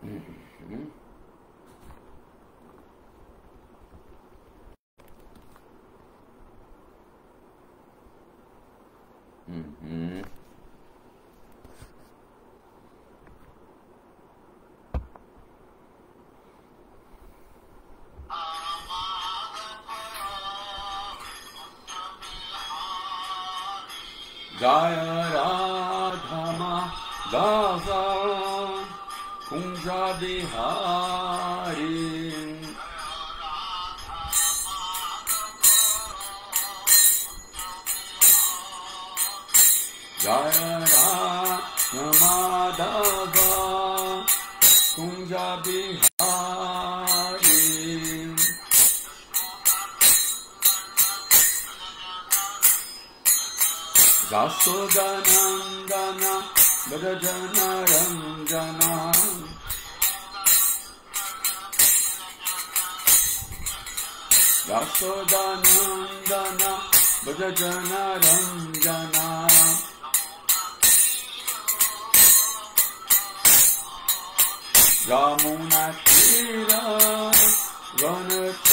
Uhum. Uhum. Jaya Radha Madhava Kunja Bihari Jaya Radha Madhava Kunja Bihari Jasodanandana Brajana Ranjana Jasodanandana Brajana Ranjana Yamuna Tira Vanachari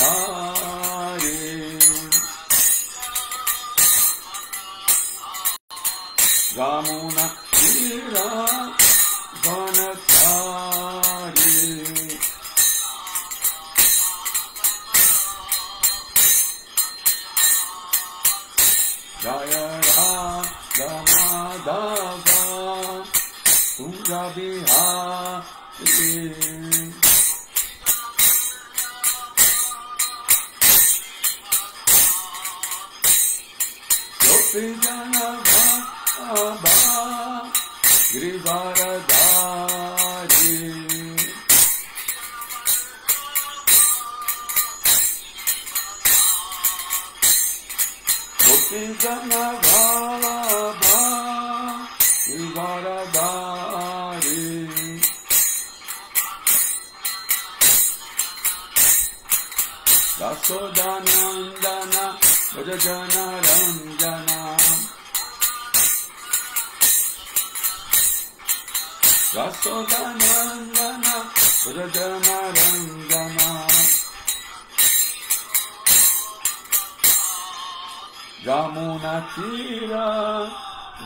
Yamuna Tira Vanachari Jaya Radha Madhava Kunja Bihari Gopi Jana Baba Grivaradari Gopi Jana Baba Grivaradari Jasodanandana Brajana Ranjana Jasodanandana Brajana Ranjana Yamuna Tira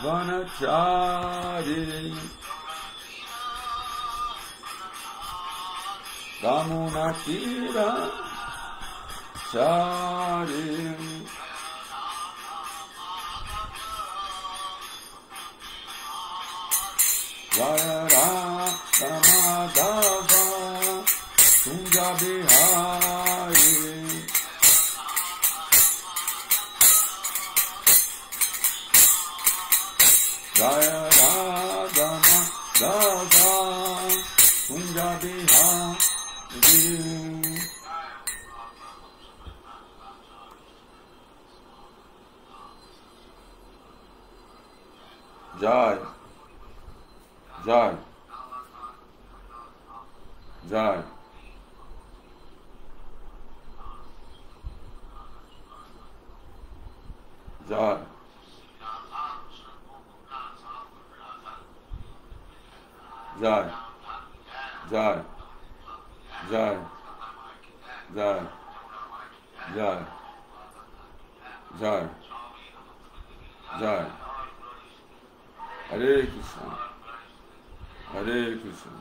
Vanachari Yamuna Tira Chari Jaya Radha Madhava Kunja Bihari Jaya Radha Madhava Kunja Bihari Jai Jai Jai Jai Jai Jai Jai Jai Jai Jai Jai Hare Krishna Hare Krishna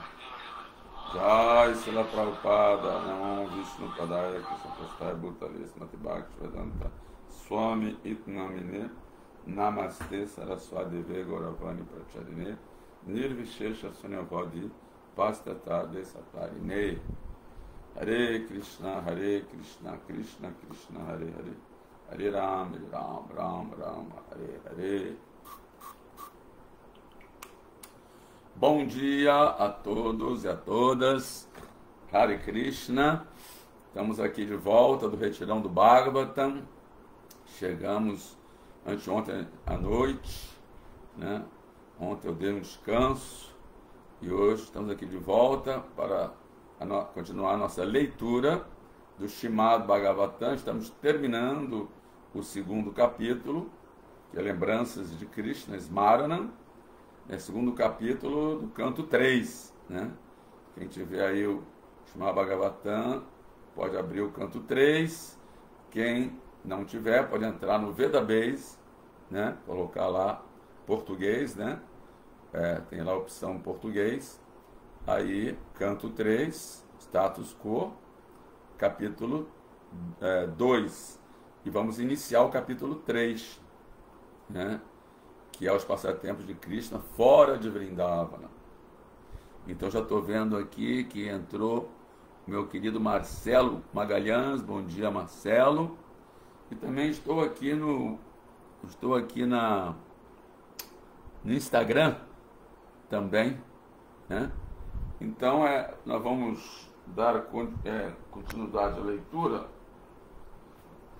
Jai Srila Prabhupada Namo Vishnu Padaya Krishna Prasthaya Bhutale Srimati Bhaktivedanta Swami Itnamine Namaste Saraswati Gauravani Pracharine Nirvishesha Sunyavadi Pastata Desatarine Hare Krishna Krishna Krishna Hare Hare Hare Ram Ram Hare Hare. Bom dia a todos e a todas, Hare Krishna, estamos aqui de volta do Retirão do Bhagavatam, chegamos anteontem à noite, né? Ontem eu dei um descanso e hoje estamos aqui de volta para continuar a nossa leitura do Srimad Bhagavatam. Estamos terminando o segundo capítulo, que é Lembranças de Krishna, Smaranam, é o segundo capítulo do canto 3, né? Quem tiver aí o Srimad Bhagavatam, pode abrir o canto 3. Quem não tiver, pode entrar no Vedabase, né? Colocar lá português, né? Tem lá a opção português. Aí, canto 3, status quo, capítulo 2. E vamos iniciar o capítulo 3, né? Que é os passatempos de Krishna fora de Vrindavana. Então já estou vendo aqui que entrou meu querido Marcelo Magalhães. Bom dia, Marcelo. E também estou aqui no Instagram também, né? Então nós vamos dar continuidade à leitura.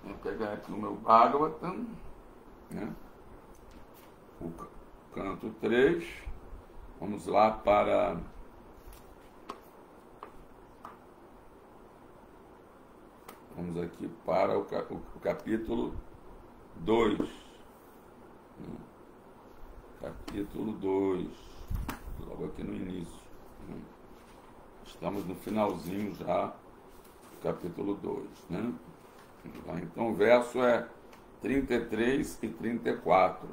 Vou pegar aqui o meu Bhagavatam, né? O canto 3. Vamos lá para vamos aqui para o capítulo 2. Capítulo 2, logo aqui no início. Estamos no finalzinho já do capítulo 2, né? Então o verso é 33 e 34.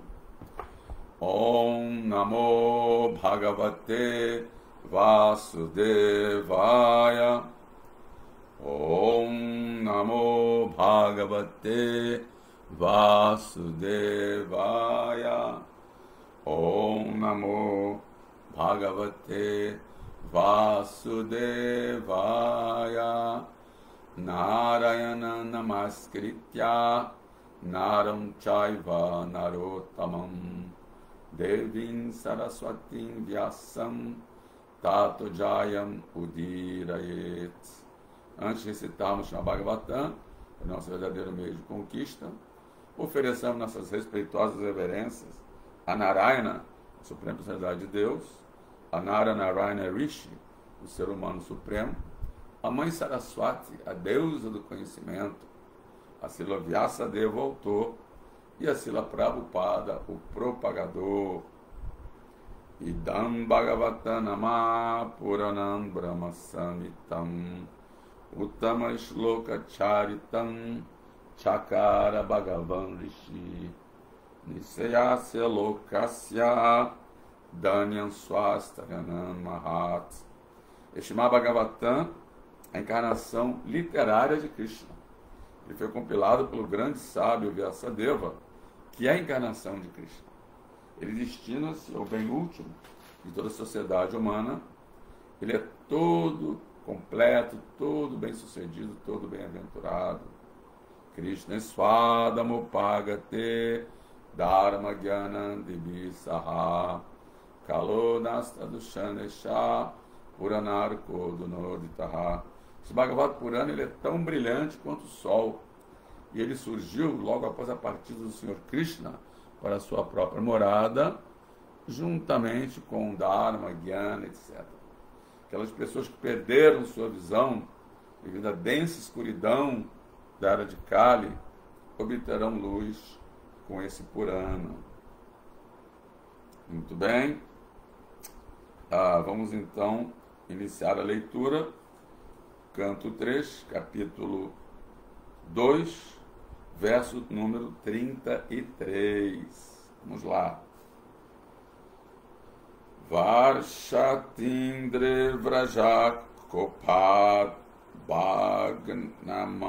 Om Namo Bhagavate Vasudevaya. Om Namo Bhagavate Vasudevaya. Om Namo Bhagavate Vasudevaya. Narayana Namaskritya Naram Chaiva Narottamam Devim Saraswatim Vyasam Tato Jayam Udirayet. Antes de recitarmos Srimad Bhagavatam, o nosso verdadeiro meio de conquista, ofereçamos nossas respeitosas reverências a Narayana, a Suprema Personalidade de Deus, a Narayana Rishi, o ser humano supremo, a Mãe Saraswati, a deusa do conhecimento, a Srila Vyasadeva, o autor, e a Srila Prabhupada, o propagador. Idam Bhagavatanama Puranam Brahma Samitam Uttama Shloka Charitam Chakara Bhagavan Rishi Nisayasya Lokasya Danyam Swastaranam Mahat. Este Bhagavatam é a encarnação literária de Krishna. Ele foi compilado pelo grande sábio Vyasadeva, que é a encarnação de Krishna. Ele destina-se ao bem último de toda a sociedade humana. Ele é todo completo, todo bem-sucedido, todo bem-aventurado. Krishna Swadamupagate Dharma Gyanam Dibisaha Kalo Nastadushanesha Puranar Kodunoditaha. Esse Bhagavad Purana ele é tão brilhante quanto o sol. E ele surgiu logo após a partida do Senhor Krishna para a sua própria morada, juntamente com Dharma, Jnana, etc. Aquelas pessoas que perderam sua visão devido à densa escuridão da era de Kali, obterão luz com esse Purana. Muito bem. Vamos então iniciar a leitura. Canto 3, capítulo 2, verso número 33. Vamos lá. Varshatindre Vrajakopat Bhagnamane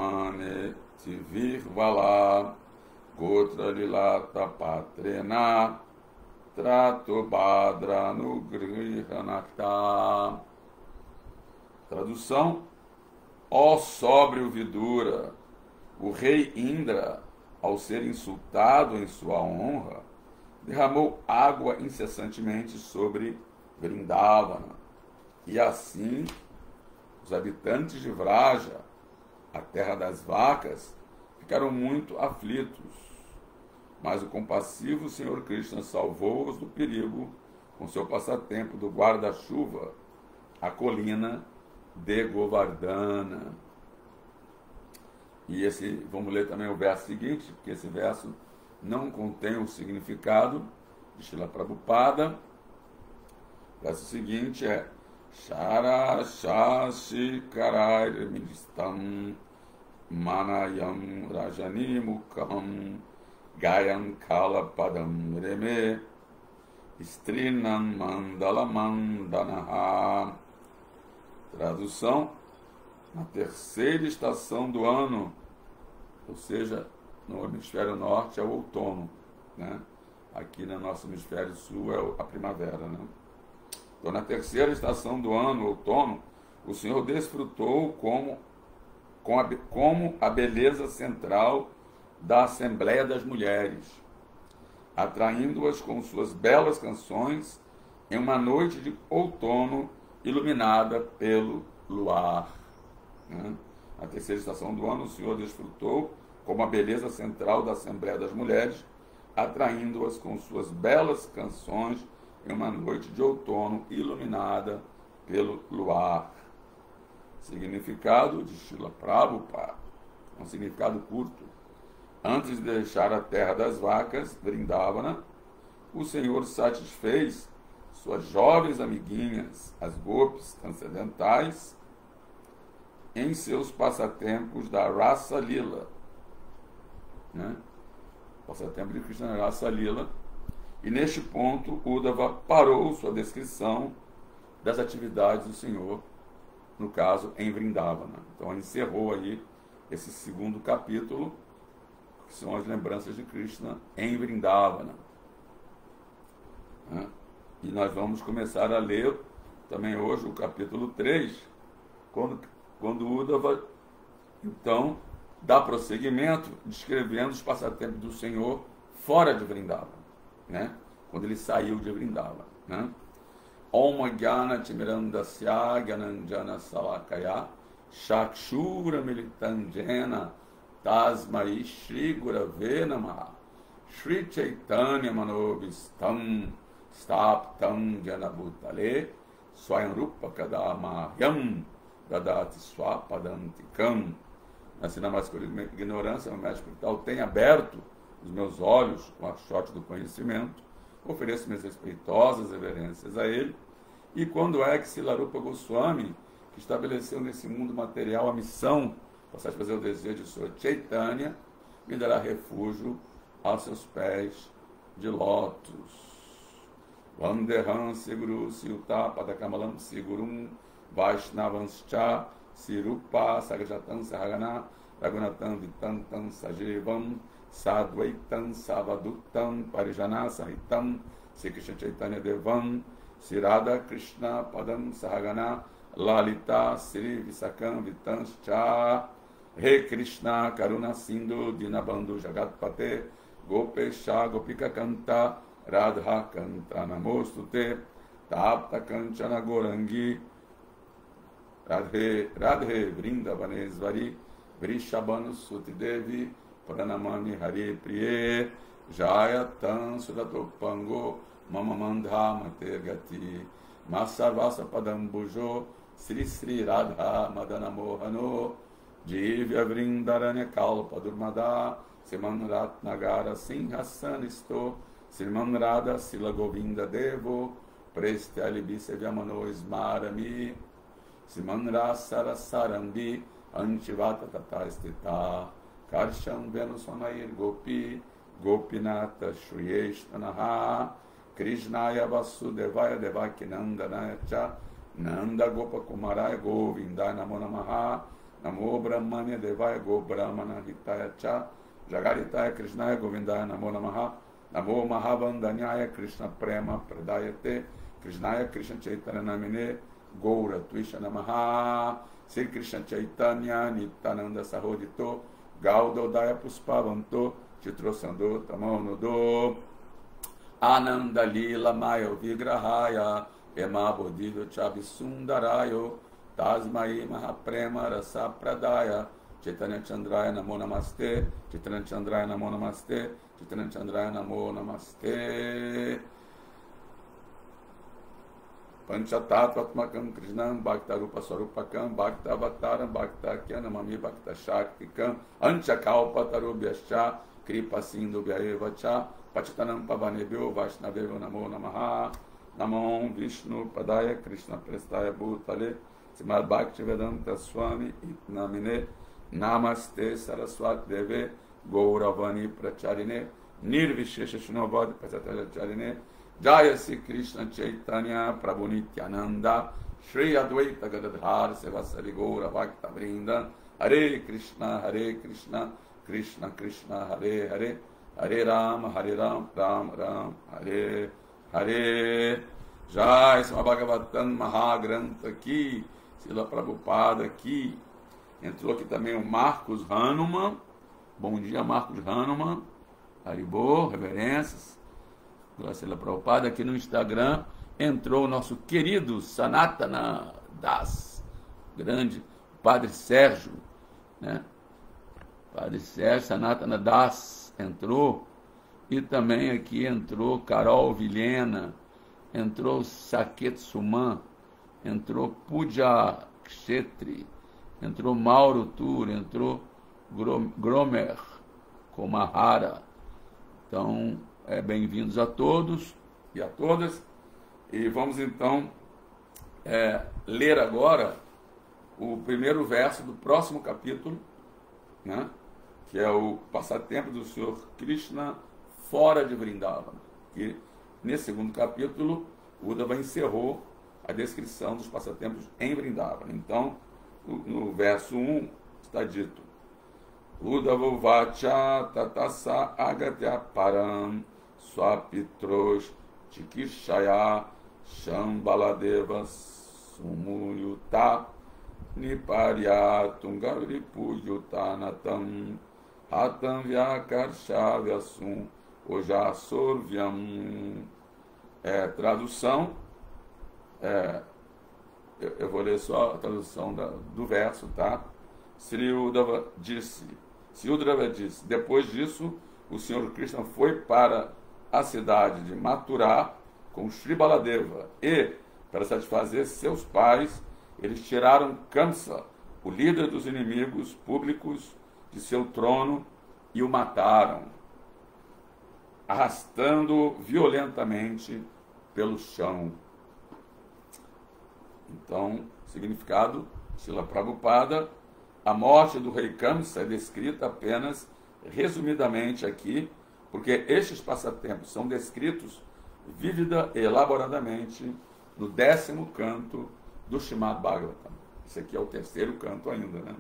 Tivirvala Gotra Lilata Patrena Trato Badra Nugrihanata. Tradução: ó sóbrio Vidura, o rei Indra, ao ser insultado em sua honra, derramou água incessantemente sobre Vrindavana. E assim, os habitantes de Vraja, a terra das vacas, ficaram muito aflitos. Mas o compassivo Senhor Krishna salvou-os do perigo com seu passatempo do guarda-chuva, a colina de Govardhana. E vamos ler também o verso seguinte, porque esse verso não contém o significado de Srila Prabhupada. O verso seguinte é: Shara Shashi Karai Ministam Manayam Rajani Mukam Gayam Kala Padam Reme Strinam Mandala Mandanaha. Tradução: na terceira estação do ano, ou seja, no hemisfério norte é o outono, né? Aqui no nosso hemisfério sul é a primavera, né? Então, na terceira estação do ano, outono, o Senhor desfrutou como a beleza central da Assembleia das Mulheres, atraindo-as com suas belas canções em uma noite de outono iluminada pelo luar, né? Na terceira estação do ano, o Senhor desfrutou como a beleza central da Assembleia das Mulheres, atraindo-as com suas belas canções em uma noite de outono iluminada pelo luar. Significado de Srila Prabhupada, um significado curto. Antes de deixar a terra das vacas, Vrindavana, o Senhor satisfez suas jovens amiguinhas, as gopis transcendentais, em seus passatempos da Rasa Lila, né? Passatempo de Krishna Rasa Lila. E neste ponto, Uddhava parou sua descrição das atividades do Senhor, no caso, em Vrindavana. Então, ele encerrou aí esse segundo capítulo, que são as lembranças de Krishna em Vrindavana, né? E nós vamos começar a ler também hoje o capítulo 3, quando Uddhava, então, dá prosseguimento, descrevendo os passatempos do Senhor fora de Vrindavana, né? Quando ele saiu de Vrindavana, né? Om Jnana Timirandasya Gyananjana Salakaya Shakshura Militandjena Tasmai Shri Gurave Namaha Shri Chaitanya Manobhistam Staptam Janabhutale Swayamrupa Kadamahyam Dadati Swapadantikam. Assim, na mais ignorância, o mestre espiritual tem aberto os meus olhos com a sorte do conhecimento, ofereço minhas respeitosas reverências a ele. E quando é que Silarupa Goswami, que estabeleceu nesse mundo material a missão para satisfazer o desejo de sua Chaitanya, me dará refúgio aos seus pés de lótus. Vandeham Siguru Siuta Padakamalam Sigurum Vaishnavanscha Sirupa Sagajatam Sahagana Ragunatam Vitantam Sajivam Sadvaitam Savadutam Parijana Sahitam Sri Krishna Chaitanya Devam Sirada Krishna Padam Sahagana Lalita Sri Visakam Vitanscha Re Krishna Karuna Sindhu Dinabandhu Jagatpate Gopesha Gopika Kanta Radha Kanta Namostute Tapta Kanchana Gorangi Radhe Radhe Vrindavaneshvari Vrishabhanu Suti Devi Pranamani Hari Priye Jayatam Sudatopango Mama Mandha Matergati Masarvasa Padambujo Sri Sri Radha Madana Mohano Divya Vrindaranya Kalpa Durmada Siman Ratnagara Sinhasanisto Sriman Radha Sila Govinda Devo Preste Alibise Vyamano Ismarami Siman Rasara Sarambi Antivata Tata Estita Karsham Venusamair Gopi Gopinata Shuyeshtanaha Krishnaya Vasudevaya Devakinandanaya Cha Nanda Gopa Kumaraya Govindaya Namo Namaha Namo Brahmanya Devaya Go Brahmana Hitaya Cha Jagaritaya Krishnaya Govindaya Namo Namaha Namo Mahavandanyaya Krishna Prema Pradayate Krishnaya Krishna Chaitanya Namine Goura Twisha Namaha Sri Krishna Chaitanya Nityananda Sahodito Gaudodaya Puspavanto Chitrosando Tamonodo Ananda Lila Mayo Vigrahaya Ema Bodhido Chabisundarayo Tasmai Mahaprema Rasa Pradaya Chaitanya Chandraya Namo Namaste Chaitanya Chandraya Namo Namaste Chaitanya Chandraya Namo Namaste Panchatattvatmakam Krishnam Bhaktarupa Swarupakam Bhaktavataram Bhaktakyanamami Bhakta Shaktikam Anchakalpatarubhyascha Kripa Sindhu Vyaevacha Pachitanam Pavanebhyo Vaishnavyo Namo Namaha Namo Vishnu Padaya Krishna Prestaya Bhutale Srimad Bhaktivedanta Swami Namine Namaste Saraswati Deve Gauravani Pracharine Nirvishesha Shnavadi Pracharine Jaya Sri Krishna Chaitanya Prabhu Nityananda Shri Advaita Gadadhar Sevasari Gaura Bhakta Vrinda Hare Krishna Krishna Krishna Hare Hare Hare Ram Ram Ram Hare Hare. Jai Srimad Bhagavatam Mahagrantha aqui, Srila Prabhupada aqui. Entrou aqui também o Marcos Hanuman. Bom dia, Marcos Hanuman. Haribô, reverências. Srila Prabhupada aqui no Instagram. Entrou o nosso querido Sanatana Das, grande Padre Sérgio, né? Padre Sérgio Sanatana Das entrou. E também aqui entrou Carol Vilhena, entrou Saket Suman, entrou Puja Kshetri, entrou Mauro Tur, entrou Gromer Komahara. Então, bem-vindos a todos e a todas. E vamos então ler agora o primeiro verso do próximo capítulo, né? Que é o passatempo do Senhor Krishna fora de Vrindavana. Que nesse segundo capítulo, Uddhava encerrou a descrição dos passatempos em Vrindavana. Então, no verso 1 está dito: Uddhava vacha tatasa agatya param swapitros chikishaya Shambaladeva Sumuyuta Niparyatum Gauripuyutanatam Hatam Vyakarshavyasum Ojasorvyam. Tradução, eu vou ler só a tradução do verso, tá? Sri Uddhava disse, depois disso, o Senhor Krishna foi para a cidade de Mathura com Sri Baladeva e, para satisfazer seus pais, eles tiraram Kamsa, o líder dos inimigos públicos, de seu trono e o mataram, arrastando violentamente pelo chão. Então, significado, Srila Prabhupada, a morte do rei Kamsa é descrita apenas resumidamente aqui, porque estes passatempos são descritos vívida e elaboradamente no 10º canto do Srimad Bhagavatam. Esse aqui é o 3º canto ainda, né?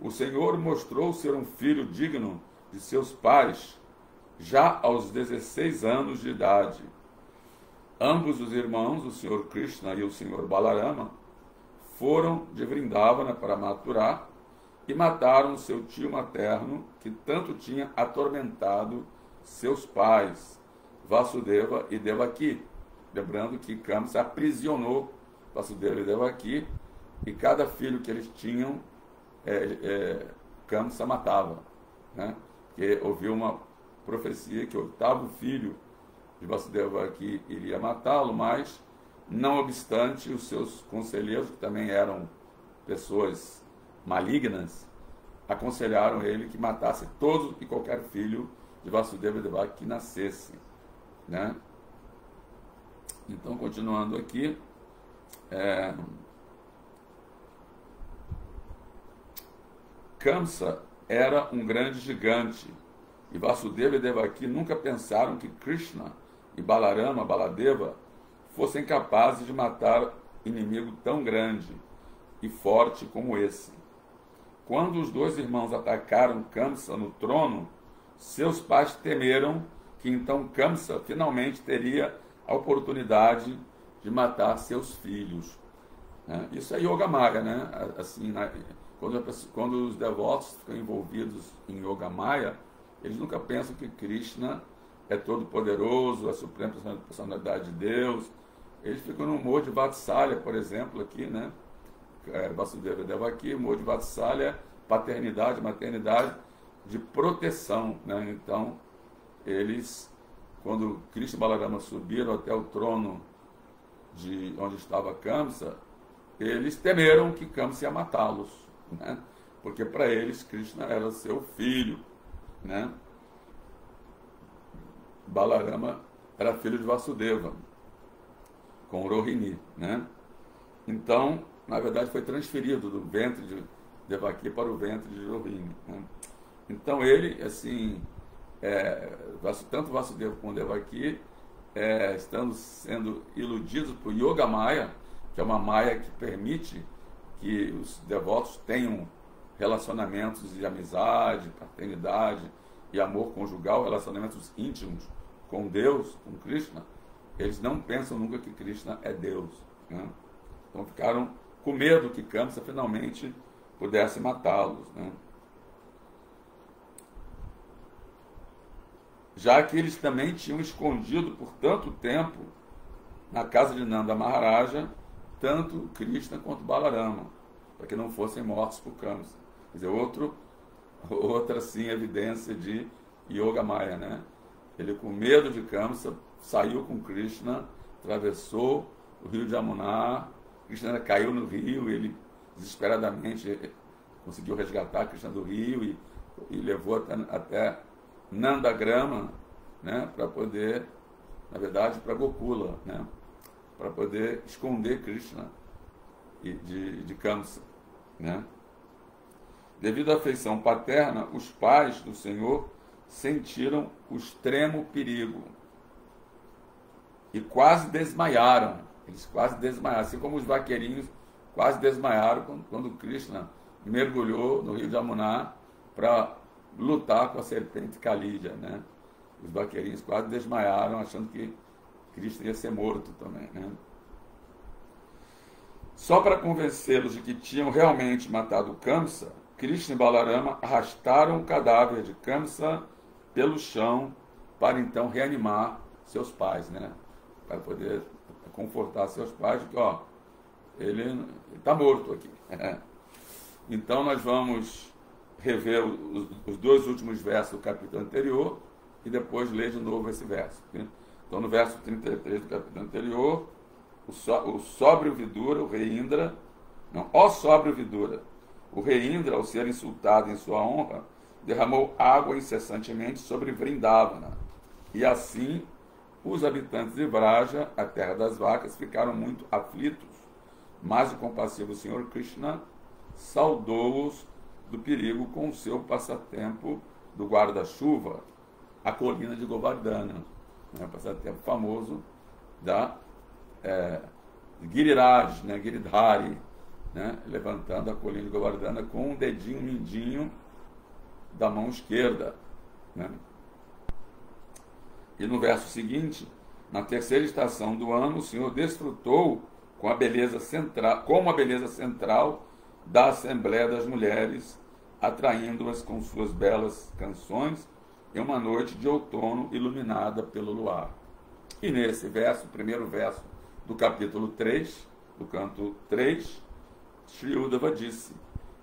O Senhor mostrou ser um filho digno de seus pais já aos 16 anos de idade. Ambos os irmãos, o Senhor Krishna e o Senhor Balarama, foram de Vrindavana para Mathura e mataram seu tio materno, que tanto tinha atormentado seus pais, Vasudeva e Devaki. Lembrando que Kamsa aprisionou Vasudeva e Devaki, e cada filho que eles tinham, Kamsa matava, né? Porque ouviu uma profecia que o 8º filho de Vasudeva aqui iria matá-lo, mas, não obstante, os seus conselheiros, que também eram pessoas malignas, aconselharam ele que matasse todo e qualquer filho de Vasudeva e Devaki que nascesse, né? Então, continuando aqui, Kamsa era um grande gigante, e Vasudeva e Devaki nunca pensaram que Krishna e Balarama, Baladeva, fossem capazes de matar inimigo tão grande e forte como esse. Quando os dois irmãos atacaram Kamsa no trono, seus pais temeram que então Kamsa finalmente teria a oportunidade de matar seus filhos. Isso é Yoga Maya, né? Assim, quando os devotos ficam envolvidos em Yoga Maya, eles nunca pensam que Krishna é todo poderoso, a suprema personalidade de Deus. Eles ficam no humor de Vatsalya, por exemplo, aqui, né? Vasudeva Devaki, humor de Vatsalya, paternidade, maternidade, de proteção, né? Então, eles, quando Krishna e Balarama subiram até o trono de onde estava Kamsa, eles temeram que Kamsa ia matá-los, né? Porque para eles Krishna era seu filho, né? Balarama era filho de Vasudeva. com Rohini, né? Então, na verdade, foi transferido do ventre de Devaki para o ventre de Rohini, né? Então ele, assim, tanto Vasudeva como Devaki, estando sendo iludidos por Yoga Maya, que é uma Maya que permite que os devotos tenham relacionamentos de amizade, paternidade e amor conjugal, relacionamentos íntimos com Deus, com Krishna. Eles não pensam nunca que Krishna é Deus, né? Então ficaram com medo que Kamsa finalmente pudesse matá-los, né? Já que eles também tinham escondido por tanto tempo na casa de Nanda Maharaja tanto Krishna quanto Balarama, para que não fossem mortos por Kamsa. Quer dizer, outra sim evidência de Yoga Maya, né? Ele, com medo de Kamsa, saiu com Krishna, atravessou o rio de Yamuna, Krishna caiu no rio, ele desesperadamente conseguiu resgatar Krishna do rio e levou até Nandagrama, né, para poder, na verdade, para Gokula, né, para poder esconder Krishna de Kamsa, né. Devido à afeição paterna, os pais do Senhor sentiram o extremo perigo e quase desmaiaram. Eles quase desmaiaram, assim como os vaqueirinhos quase desmaiaram quando Krishna mergulhou no rio de Yamuna para lutar com a serpente Kalidya, né? Os vaqueirinhos quase desmaiaram, achando que Krishna ia ser morto também, né? Só para convencê-los de que tinham realmente matado Kamsa, Krishna e Balarama arrastaram o cadáver de Kamsa pelo chão para então reanimar seus pais, né? Para poder confortar seus pais de que, ó, ele está morto aqui. Então nós vamos rever os dois últimos versos do capítulo anterior e depois ler de novo esse verso. Então no verso 33 do capítulo anterior, o sóbrio Vidura, o rei Indra, não, ó sóbrio Vidura, o rei Indra, ao ser insultado em sua honra, derramou água incessantemente sobre Vrindavana, e assim os habitantes de Vraja, a terra das vacas, ficaram muito aflitos, mas o compassivo Senhor Krishna saudou-os do perigo com o seu passatempo do guarda-chuva, a colina de Govardhana, né, passatempo famoso da Giriraj, né, Giridhari, né, levantando a colina de Govardhana com um dedinho mindinho da mão esquerda, né. E no verso seguinte, na terceira estação do ano, o Senhor desfrutou com a beleza central da Assembleia das Mulheres, atraindo-as com suas belas canções em uma noite de outono iluminada pelo luar. E nesse verso, primeiro verso do capítulo 3, do canto 3, Shri Uddhava disse: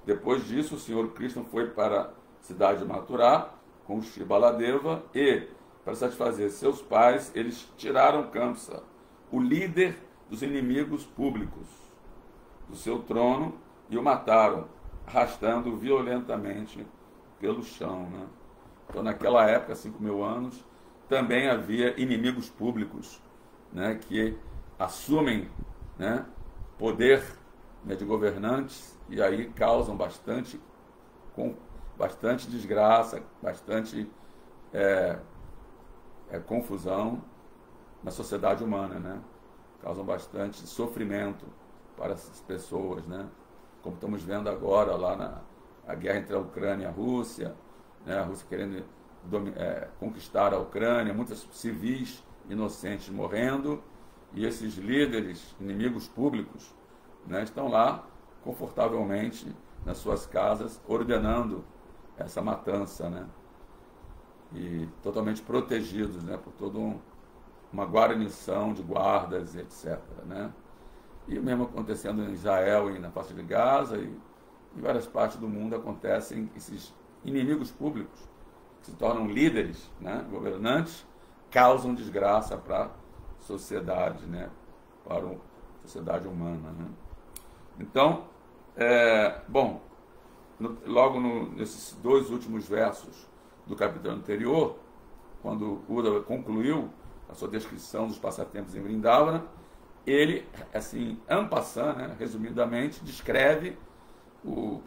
depois disso, o Senhor Krishna foi para a cidade de Mathura com Shri Baladeva e, para satisfazer seus pais, eles tiraram Kamsa, o líder dos inimigos públicos, do seu trono e o mataram, arrastando-o violentamente pelo chão, né? Então, naquela época, 5.000 anos, também havia inimigos públicos, né, que assumem, né, poder, né, de governantes e aí causam bastante desgraça, bastante confusão na sociedade humana, né? Causam bastante sofrimento para essas pessoas, né? Como estamos vendo agora lá a guerra entre a Ucrânia e a Rússia, né? A Rússia querendo conquistar a Ucrânia, muitos civis inocentes morrendo, e esses líderes, inimigos públicos, né, estão lá confortavelmente nas suas casas ordenando essa matança, né? E totalmente protegidos, né, por toda uma guarnição de guardas, etc., né? E o mesmo acontecendo em Israel e na faixa de Gaza e em várias partes do mundo acontecem esses inimigos públicos que se tornam líderes, né, governantes, causam desgraça para a sociedade, né, para a sociedade humana, né? Então, logo nesses dois últimos versos do capítulo anterior, quando Uddhava concluiu a sua descrição dos passatempos em Vrindavana, ele, assim, en passant, né, resumidamente, descreve o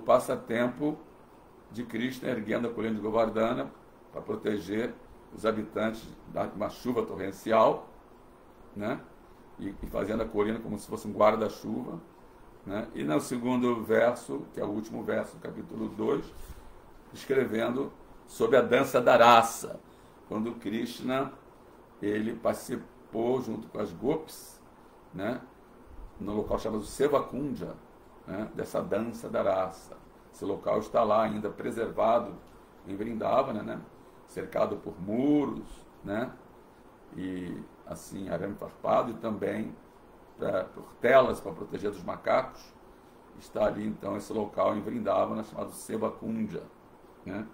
passatempo de Krishna erguendo a colina de Govardhana para proteger os habitantes de uma chuva torrencial, né, e fazendo a colina como se fosse um guarda-chuva, né, e no segundo verso, que é o último verso do capítulo 2, escrevendo sobre a dança da raça, quando Krishna ele participou junto com as gopis, né, no local chamado Sevakunda, né, dessa dança da raça. Esse local está lá ainda preservado em Vrindavana, né, cercado por muros, né, e assim arame farpado, e também por telas para proteger dos macacos. Está ali então esse local em Vrindavana chamado Sevakunda, né?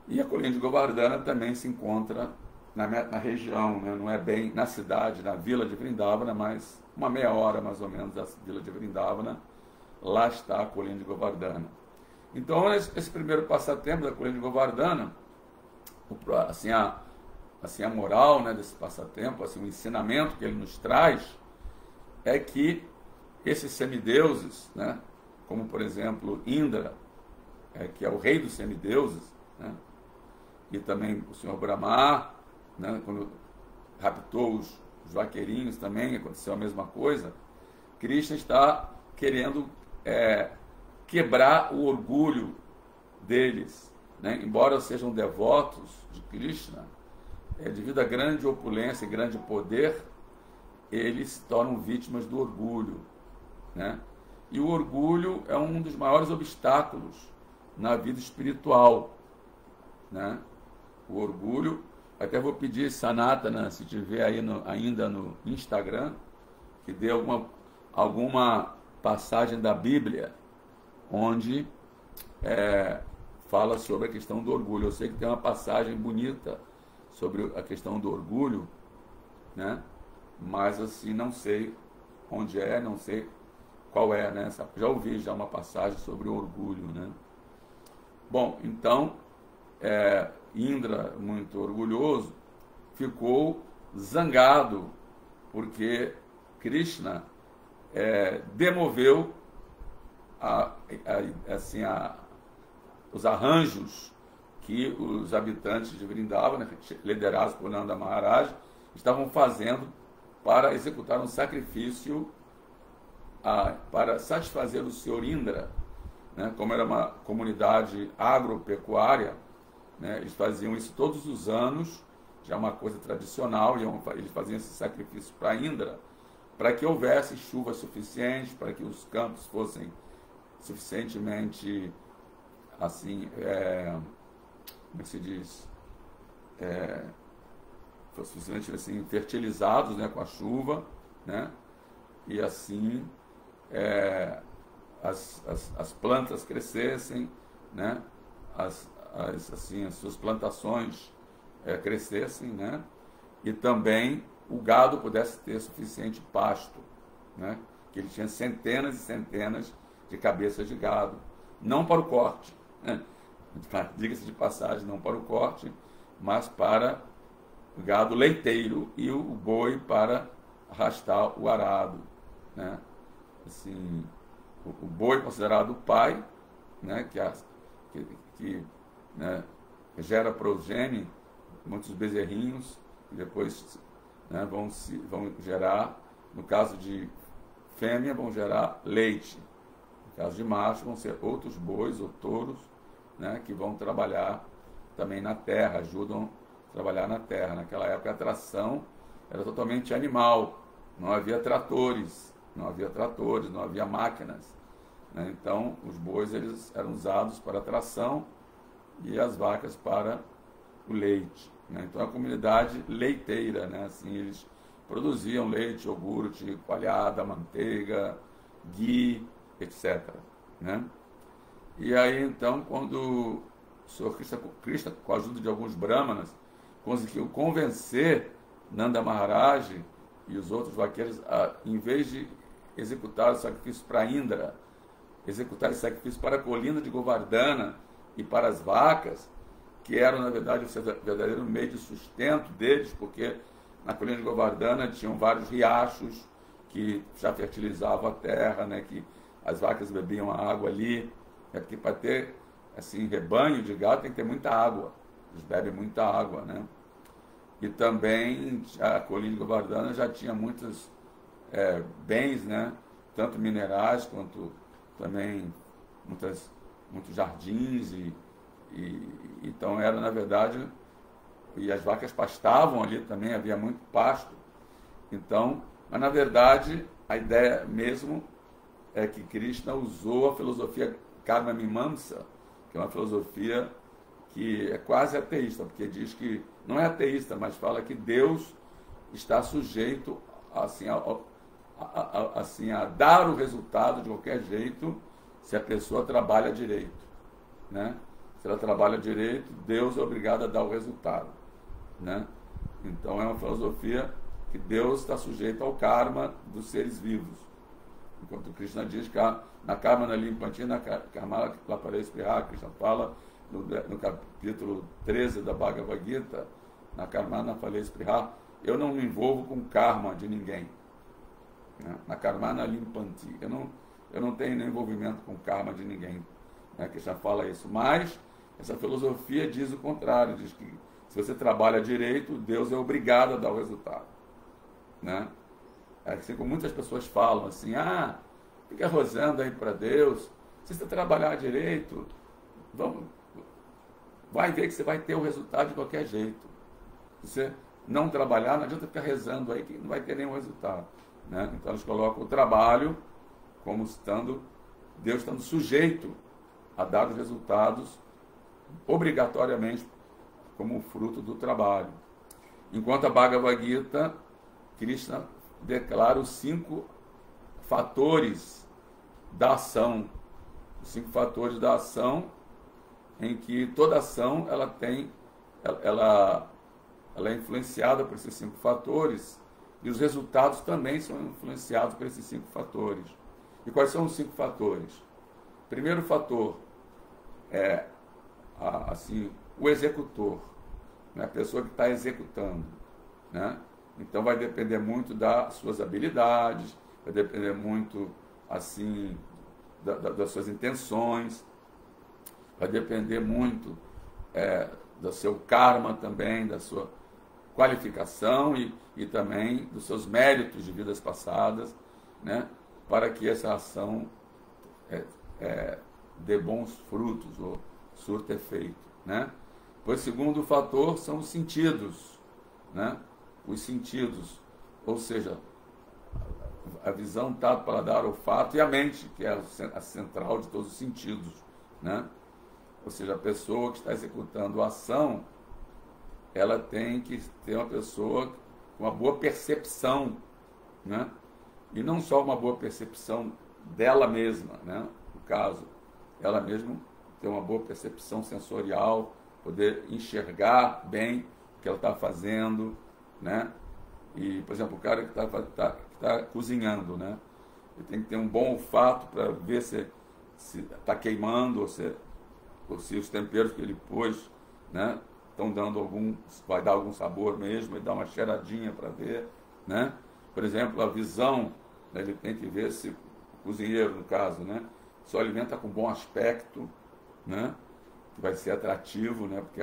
E a colina de Govardhana também se encontra na região, né? Não é bem na cidade, na vila de Vrindavana, mas uma meia hora mais ou menos da vila de Vrindavana, lá está a colina de Govardhana. Então esse primeiro passatempo da colina de Govardhana, assim a moral, né, desse passatempo, assim, o ensinamento que ele nos traz é que esses semideuses, né, como por exemplo Indra, que é o rei dos semideuses, né, e também o senhor Brahma, né, quando raptou os vaqueirinhos também aconteceu a mesma coisa. Krishna está querendo quebrar o orgulho deles, né, embora sejam devotos de Krishna, devido à grande opulência e grande poder, eles se tornam vítimas do orgulho, né? E o orgulho é um dos maiores obstáculos na vida espiritual, né? O orgulho, até vou pedir Sanatana, se tiver aí ainda no Instagram, que dê alguma passagem da Bíblia onde fala sobre a questão do orgulho. Eu sei que tem uma passagem bonita sobre a questão do orgulho, né? Mas assim, não sei onde não sei qual né? Já ouvi já uma passagem sobre o orgulho, né? Bom, então, Indra, muito orgulhoso, ficou zangado porque Krishna demoveu os arranjos que os habitantes de Vrindavana, liderados por Nanda Maharaj, estavam fazendo para executar um sacrifício para satisfazer o senhor Indra, né? Como era uma comunidade agropecuária, né? Eles faziam isso todos os anos, já uma coisa tradicional, eles faziam esse sacrifício para Indra, para que houvesse chuva suficiente, para que os campos fossem suficientemente, assim, como é que se diz, suficientemente assim, fertilizados, né, com a chuva, né, e assim as plantas crescessem, né, assim, as suas plantações crescessem, né, e também o gado pudesse ter suficiente pasto, né, que ele tinha centenas e centenas de cabeças de gado, não para o corte, né, diga-se de passagem, não para o corte, mas para o gado leiteiro e o boi para arrastar o arado, né? Assim, o boi considerado o pai, né? que né, gera progenie, muitos bezerrinhos, que depois, né, vão gerar, no caso de fêmea, vão gerar leite. No caso de macho, vão ser outros bois ou touros, né, que vão trabalhar também na terra, ajudam a trabalhar na terra. Naquela época a tração era totalmente animal, não havia tratores, não havia máquinas, né? Então os bois eles eram usados para a tração e as vacas para o leite, né? Então a comunidade leiteira, né? Assim, eles produziam leite, iogurte, coalhada, manteiga, ghee, etc., né? E aí, então, quando o Senhor Krishna, com a ajuda de alguns brahmanas, conseguiu convencer Nanda Maharaj e os outros vaqueiros em vez de executar o sacrifício para Indra, executar esse sacrifício para a colina de Govardhana e para as vacas, que eram, na verdade, o verdadeiro meio de sustento deles, porque na colina de Govardhana tinham vários riachos que já fertilizavam a terra, né, que as vacas bebiam a água ali, porque para ter assim, rebanho de gado tem que ter muita água, eles bebem muita água, né? E também a colina de Govardhana já tinha muitos bens, né? Tanto minerais quanto também muitos jardins então era, na verdade, e as vacas pastavam ali também, havia muito pasto. Então, mas na verdade a ideia mesmo é que Krishna usou a filosofia Karma Mimamsa, que é uma filosofia que é quase ateísta, porque diz que não é ateísta, mas fala que Deus está sujeito assim, a dar o resultado de qualquer jeito se a pessoa trabalha direito, né? Se ela trabalha direito, Deus é obrigado a dar o resultado, né? Então é uma filosofia que Deus está sujeito ao karma dos seres vivos. Enquanto Krishna diz que na Karma na Limpantina, Karma Laparespriha, Krishna fala no capítulo 13 da Bhagavad Gita, na Karma na Laparespriha, eu não me envolvo com karma de ninguém. Na Karma na Limpanti, eu não tenho nenhum envolvimento com karma de ninguém. Krishna fala isso. Mas essa filosofia diz o contrário, diz que se você trabalha direito, Deus é obrigado a dar o resultado, né? É assim como muitas pessoas falam assim, fica rosando aí para Deus, se você trabalhar direito, vai ver que você vai ter o resultado de qualquer jeito. Se você não trabalhar, não adianta ficar rezando aí que não vai ter nenhum resultado, né? Então eles colocam o trabalho como Deus estando sujeito a dar os resultados obrigatoriamente como fruto do trabalho. Enquanto a Bhagavad Gita, Krishna declara os 5 fatores da ação. Os 5 fatores da ação, em que toda ação ela é influenciada por esses 5 fatores, e os resultados também são influenciados por esses 5 fatores. E quais são os 5 fatores? O primeiro fator é o executor, né? A pessoa que está executando, né? Então vai depender muito das suas habilidades, vai depender muito assim das suas intenções, vai depender muito do seu karma também, da sua qualificação e também dos seus méritos de vidas passadas, né? Para que essa ação dê bons frutos ou surta efeito, né? Pois o segundo fator são os sentidos, né? Os sentidos, ou seja, a visão, tato, paladar, olfato e a mente, que é a central de todos os sentidos, né? Ou seja, a pessoa que está executando a ação, ela tem que ter uma pessoa com uma boa percepção, né? E não só uma boa percepção dela mesma, né? No caso, ela mesma ter uma boa percepção sensorial, poder enxergar bem o que ela está fazendo, né? E, por exemplo, o cara que está cozinhando, né? Ele tem que ter um bom olfato para ver se está queimando ou se os temperos que ele pôs, né, estão dando vai dar algum sabor mesmo, ele dá uma cheiradinha para ver, né? Por exemplo, a visão, né, ele tem que ver se o cozinheiro, no caso, né, se o alimento está com bom aspecto, né, que vai ser atrativo, né, porque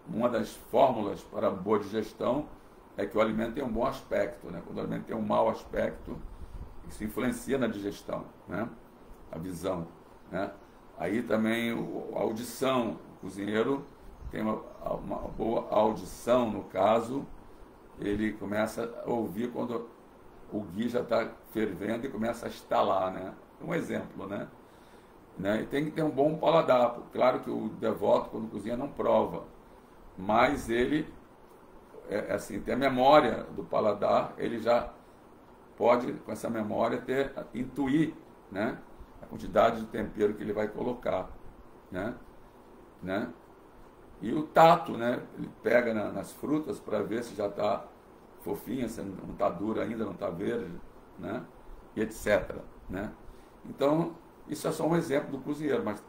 uma das fórmulas para a boa digestão é que o alimento tem um bom aspecto, né? Quando o alimento tem um mau aspecto, isso influencia na digestão, né? A visão, né? Aí também a audição, o cozinheiro tem uma boa audição, no caso, ele começa a ouvir quando o ghee já está fervendo e começa a estalar, né? Um exemplo, né? E tem que ter um bom paladar. Claro que o devoto, quando cozinha, não prova, mas ele, tem a memória do paladar, ele já pode, com essa memória, intuir, né, a quantidade de tempero que ele vai colocar, né? E o tato, né, ele pega nas frutas para ver se já está fofinha, se não está dura ainda, não está verde, né? E etc, né? Então, isso é só um exemplo do cozinheiro, mas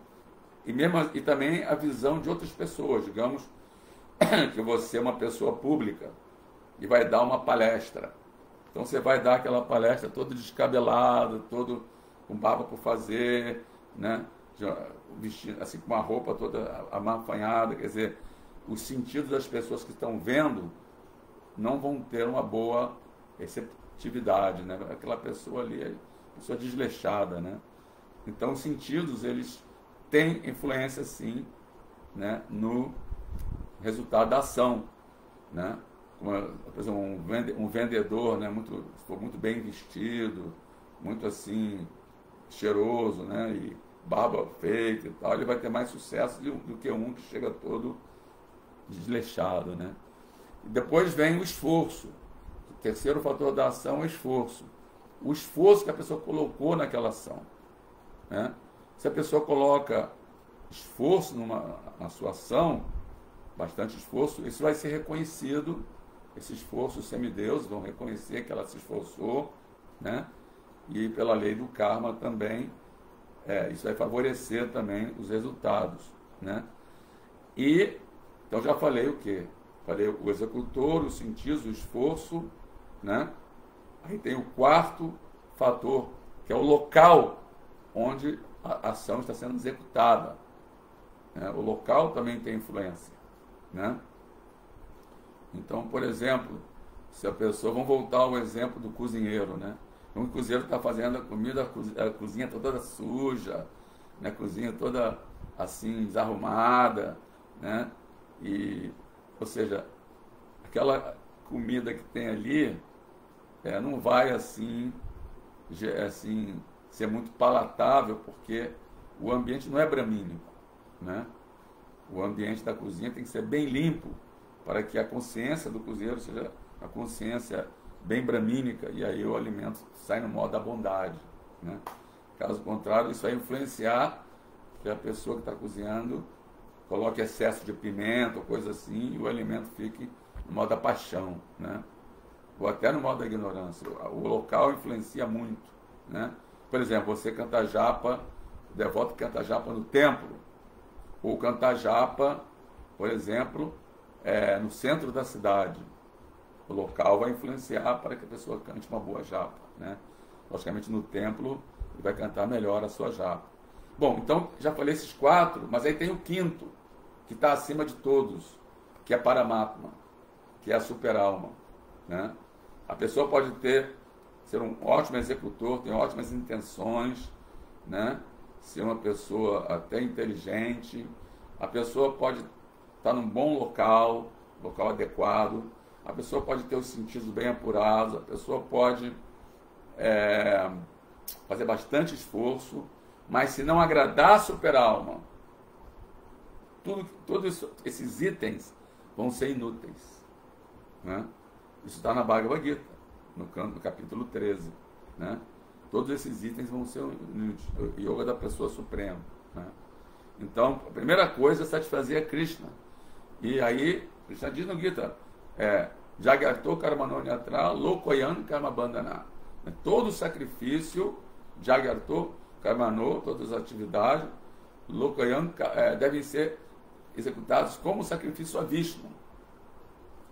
e também a visão de outras pessoas. Digamos que você é uma pessoa pública e vai dar uma palestra. Então você vai dar aquela palestra todo descabelado, todo com barba por fazer, né? Vestindo assim com uma roupa toda amafanhada, quer dizer, os sentidos das pessoas que estão vendo não vão ter uma boa receptividade, né? Aquela pessoa ali é pessoa desleixada, né? Então os sentidos, eles têm influência sim, né, no resultado da ação, né? Por exemplo, um vendedor, né, se for muito bem vestido, muito assim cheiroso, né, e barba feita e tal, ele vai ter mais sucesso do que um que chega todo desleixado, né? E depois vem o esforço. O terceiro fator da ação é o esforço. O esforço que a pessoa colocou naquela ação, né? Se a pessoa coloca esforço na sua ação, bastante esforço, isso vai ser reconhecido. Esse esforço, os semideuses vão reconhecer que ela se esforçou, né? E pela lei do karma também, isso vai favorecer também os resultados, né? E, então já falei o quê? Falei o executor, os sentidos, o esforço, né? Aí tem o quarto fator, que é o local onde a ação está sendo executada, né? O local também tem influência, né? Então, por exemplo, se a pessoa, vamos voltar ao exemplo do cozinheiro, né? Um cozinheiro está fazendo a comida, a cozinha toda suja, né? A cozinha toda assim, desarrumada, né? Ou seja, aquela comida que tem ali não vai assim ser muito palatável, porque o ambiente não é bramínico, né? O ambiente da cozinha tem que ser bem limpo, para que a consciência do cozinheiro seja a consciência bem bramínica, e aí o alimento sai no modo da bondade, né? Caso contrário, isso vai influenciar que a pessoa que está cozinhando coloque excesso de pimenta ou coisa assim, e o alimento fique no modo da paixão, né? Ou até no modo da ignorância. O local influencia muito, né? Por exemplo, você canta japa, o devoto canta japa no templo, ou canta japa, por exemplo, no centro da cidade. O local vai influenciar para que a pessoa cante uma boa japa, né? Logicamente no templo ele vai cantar melhor a sua japa. Bom, então já falei esses quatro, mas aí tem o quinto, que está acima de todos, que é Paramatma, que é a super-alma, né? A pessoa pode ser um ótimo executor, tem ótimas intenções, né? Ser uma pessoa até inteligente, a pessoa pode estar num bom local adequado, a pessoa pode ter os sentidos bem apurados, a pessoa pode fazer bastante esforço, mas se não agradar a super-alma, todos esses itens vão ser inúteis, né? Isso está na Bhagavad Gita, no capítulo 13, né? Todos esses itens vão ser o yoga da pessoa suprema, né? Então, a primeira coisa é satisfazer a Krishna. E aí, Krishna diz no Gita, Jagarto Karmanonyatra Lokoyan Karmabandhana. Todo sacrifício, Jagarto Karmano, todas as atividades, Lokoyan, devem ser executados como sacrifício a Vishnu,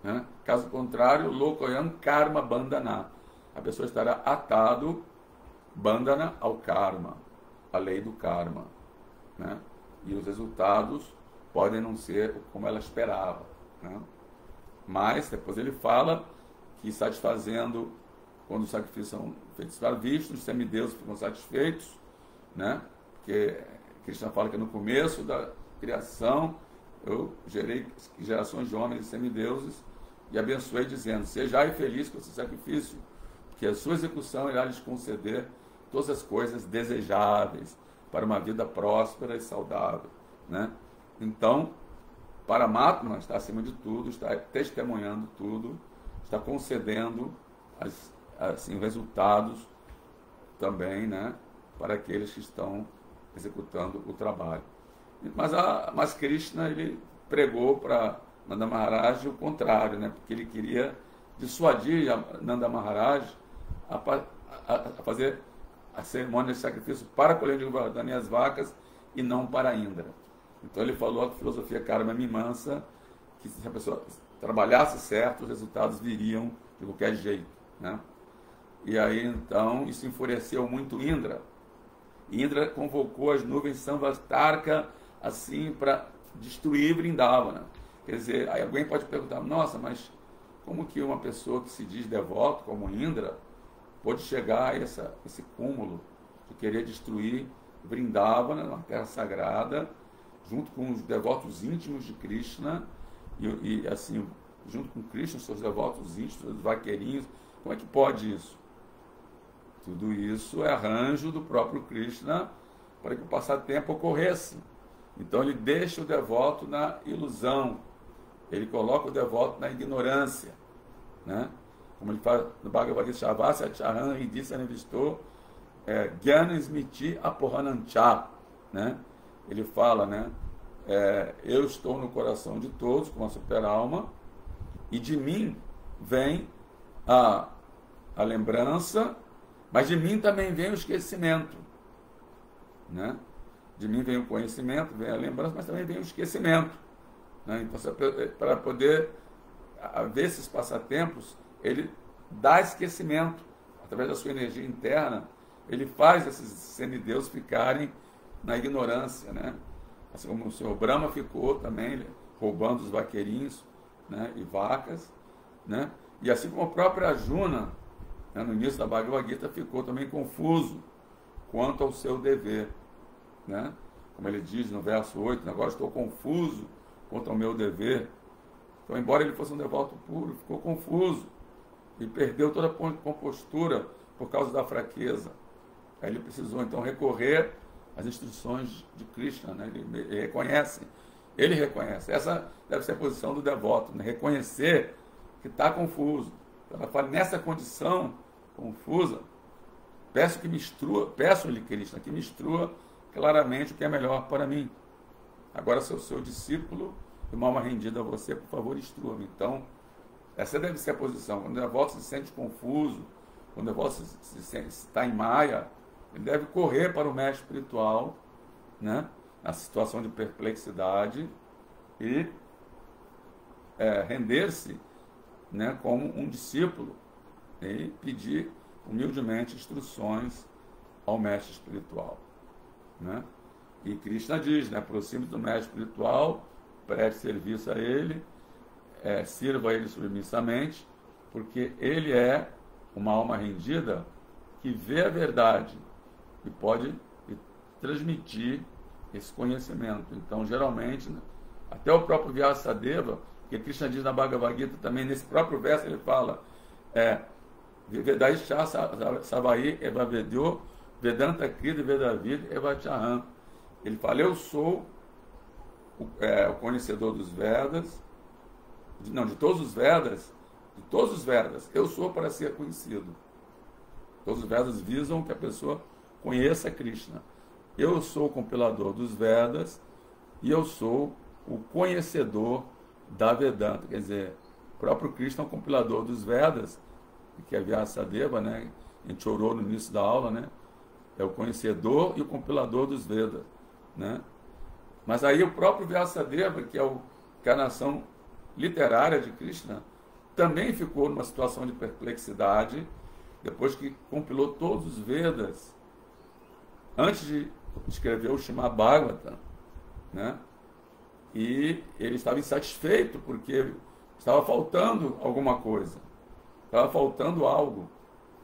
né? Caso contrário, Lokoyan Karma Bandhana. A pessoa estará atado, Bandhana, ao karma, a lei do karma, né? E os resultados podem não ser como ela esperava, né? Mas depois ele fala que satisfazendo, quando os sacrifícios são feitos para Vishnu, os semideuses ficam satisfeitos, né? Porque Krishna fala que no começo da criação eu gerei gerações de homens e semideuses e abençoei dizendo, sejai feliz com esse sacrifício, que a sua execução irá lhes conceder todas as coisas desejáveis para uma vida próspera e saudável, né? Então, Paramatma está acima de tudo, está testemunhando tudo, está concedendo assim, resultados também, né, para aqueles que estão executando o trabalho. Mas Krishna, ele pregou para Nanda Maharaj o contrário, né, porque ele queria dissuadir Nanda Maharaj a fazer a cerimônia de sacrifício para a colheita de Govardhana e as vacas e não para Indra. Então ele falou a filosofia Karma Mimamsa, que se a pessoa trabalhasse certo, os resultados viriam de qualquer jeito, né? E aí, então, isso enfureceu muito Indra. Indra convocou as nuvens Samvartaka, assim, para destruir Vrindavana. Quer dizer, aí alguém pode perguntar, nossa, mas como que uma pessoa que se diz devoto, como Indra, pode chegar a esse cúmulo de querer destruir Vrindavana, uma terra sagrada, junto com os devotos íntimos de Krishna, e assim, junto com Krishna, seus devotos íntimos, os vaqueirinhos? Como é que pode isso? Tudo isso é arranjo do próprio Krishna para que o passatempo ocorresse. Então ele deixa o devoto na ilusão, ele coloca o devoto na ignorância, né? Como ele fala no Bhagavad Gita, Shavasya Charan Hridisa Nevistor Gyana Smiti Apohanancha, né? Ele fala, né? Eu estou no coração de todos, como a super-alma, e de mim vem a lembrança, mas de mim também vem o esquecimento, né? De mim vem o conhecimento, vem a lembrança, mas também vem o esquecimento, né? Então, para poder haver esses passatempos, ele dá esquecimento, através da sua energia interna, ele faz esses semideus ficarem na ignorância, né? Assim como o senhor Brahma ficou também roubando os vaqueirinhos, né, e vacas, né? E assim como a própria Arjuna, né, no início da Bhagavad Gita, ficou também confuso quanto ao seu dever, né? Como ele diz no verso 8, agora estou confuso quanto ao meu dever. Então, embora ele fosse um devoto puro, ficou confuso e perdeu toda a compostura por causa da fraqueza. Aí ele precisou então recorrer às instruções de Krishna, né? Ele reconhece. Essa deve ser a posição do devoto, né? Reconhecer que está confuso. Então, ela fala, nessa condição confusa, peço-lhe, Krishna, que me instrua claramente o que é melhor para mim. Agora sou seu discípulo, de uma alma rendida a você, por favor, instrua-me. Então, essa deve ser a posição. Quando o devoto se sente confuso, quando o devoto está em maia, ele deve correr para o mestre espiritual, né, na situação de perplexidade, e render-se, né, como um discípulo, e pedir humildemente instruções ao mestre espiritual, né? E Krishna diz, né, aproxime-se do mestre espiritual, preste serviço a ele, sirva a ele submissamente, porque ele é uma alma rendida que vê a verdade e pode transmitir esse conhecimento. Então, geralmente, né, até o próprio Vyasadeva, que Krishna diz na Bhagavad Gita também, nesse próprio verso ele fala, Vedaisha Savai Evavedyo Vedanta Krida Vedavid Evachahan. Ele fala, eu sou o conhecedor dos Vedas, de todos os Vedas, eu sou para ser conhecido. Todos os Vedas visam que a pessoa conheça Krishna. Eu sou o compilador dos Vedas e eu sou o conhecedor da Vedanta. Quer dizer, o próprio Krishna é o compilador dos Vedas, que é Vyasadeva, né? A gente orou no início da aula, né? É o conhecedor e o compilador dos Vedas, né? Mas aí o próprio Vyasadeva, que é a encarnação literária de Krishna, também ficou numa situação de perplexidade, depois que compilou todos os Vedas, antes de escrever o Srimad Bhagavatam, né? E ele estava insatisfeito, porque estava faltando alguma coisa, estava faltando algo,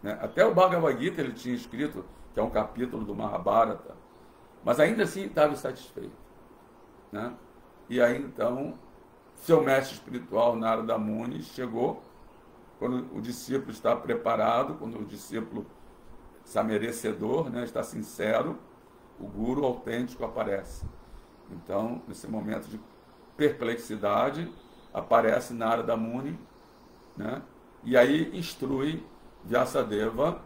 né? Até o Bhagavad Gita ele tinha escrito, que é um capítulo do Mahabharata, mas ainda assim estava insatisfeito, né? E aí então, seu mestre espiritual, Narada Muni, chegou, quando o discípulo está preparado, quando o discípulo está merecedor, né, está sincero, o guru autêntico aparece. Então, nesse momento de perplexidade, aparece Narada Muni, né, e aí instrui Vyasadeva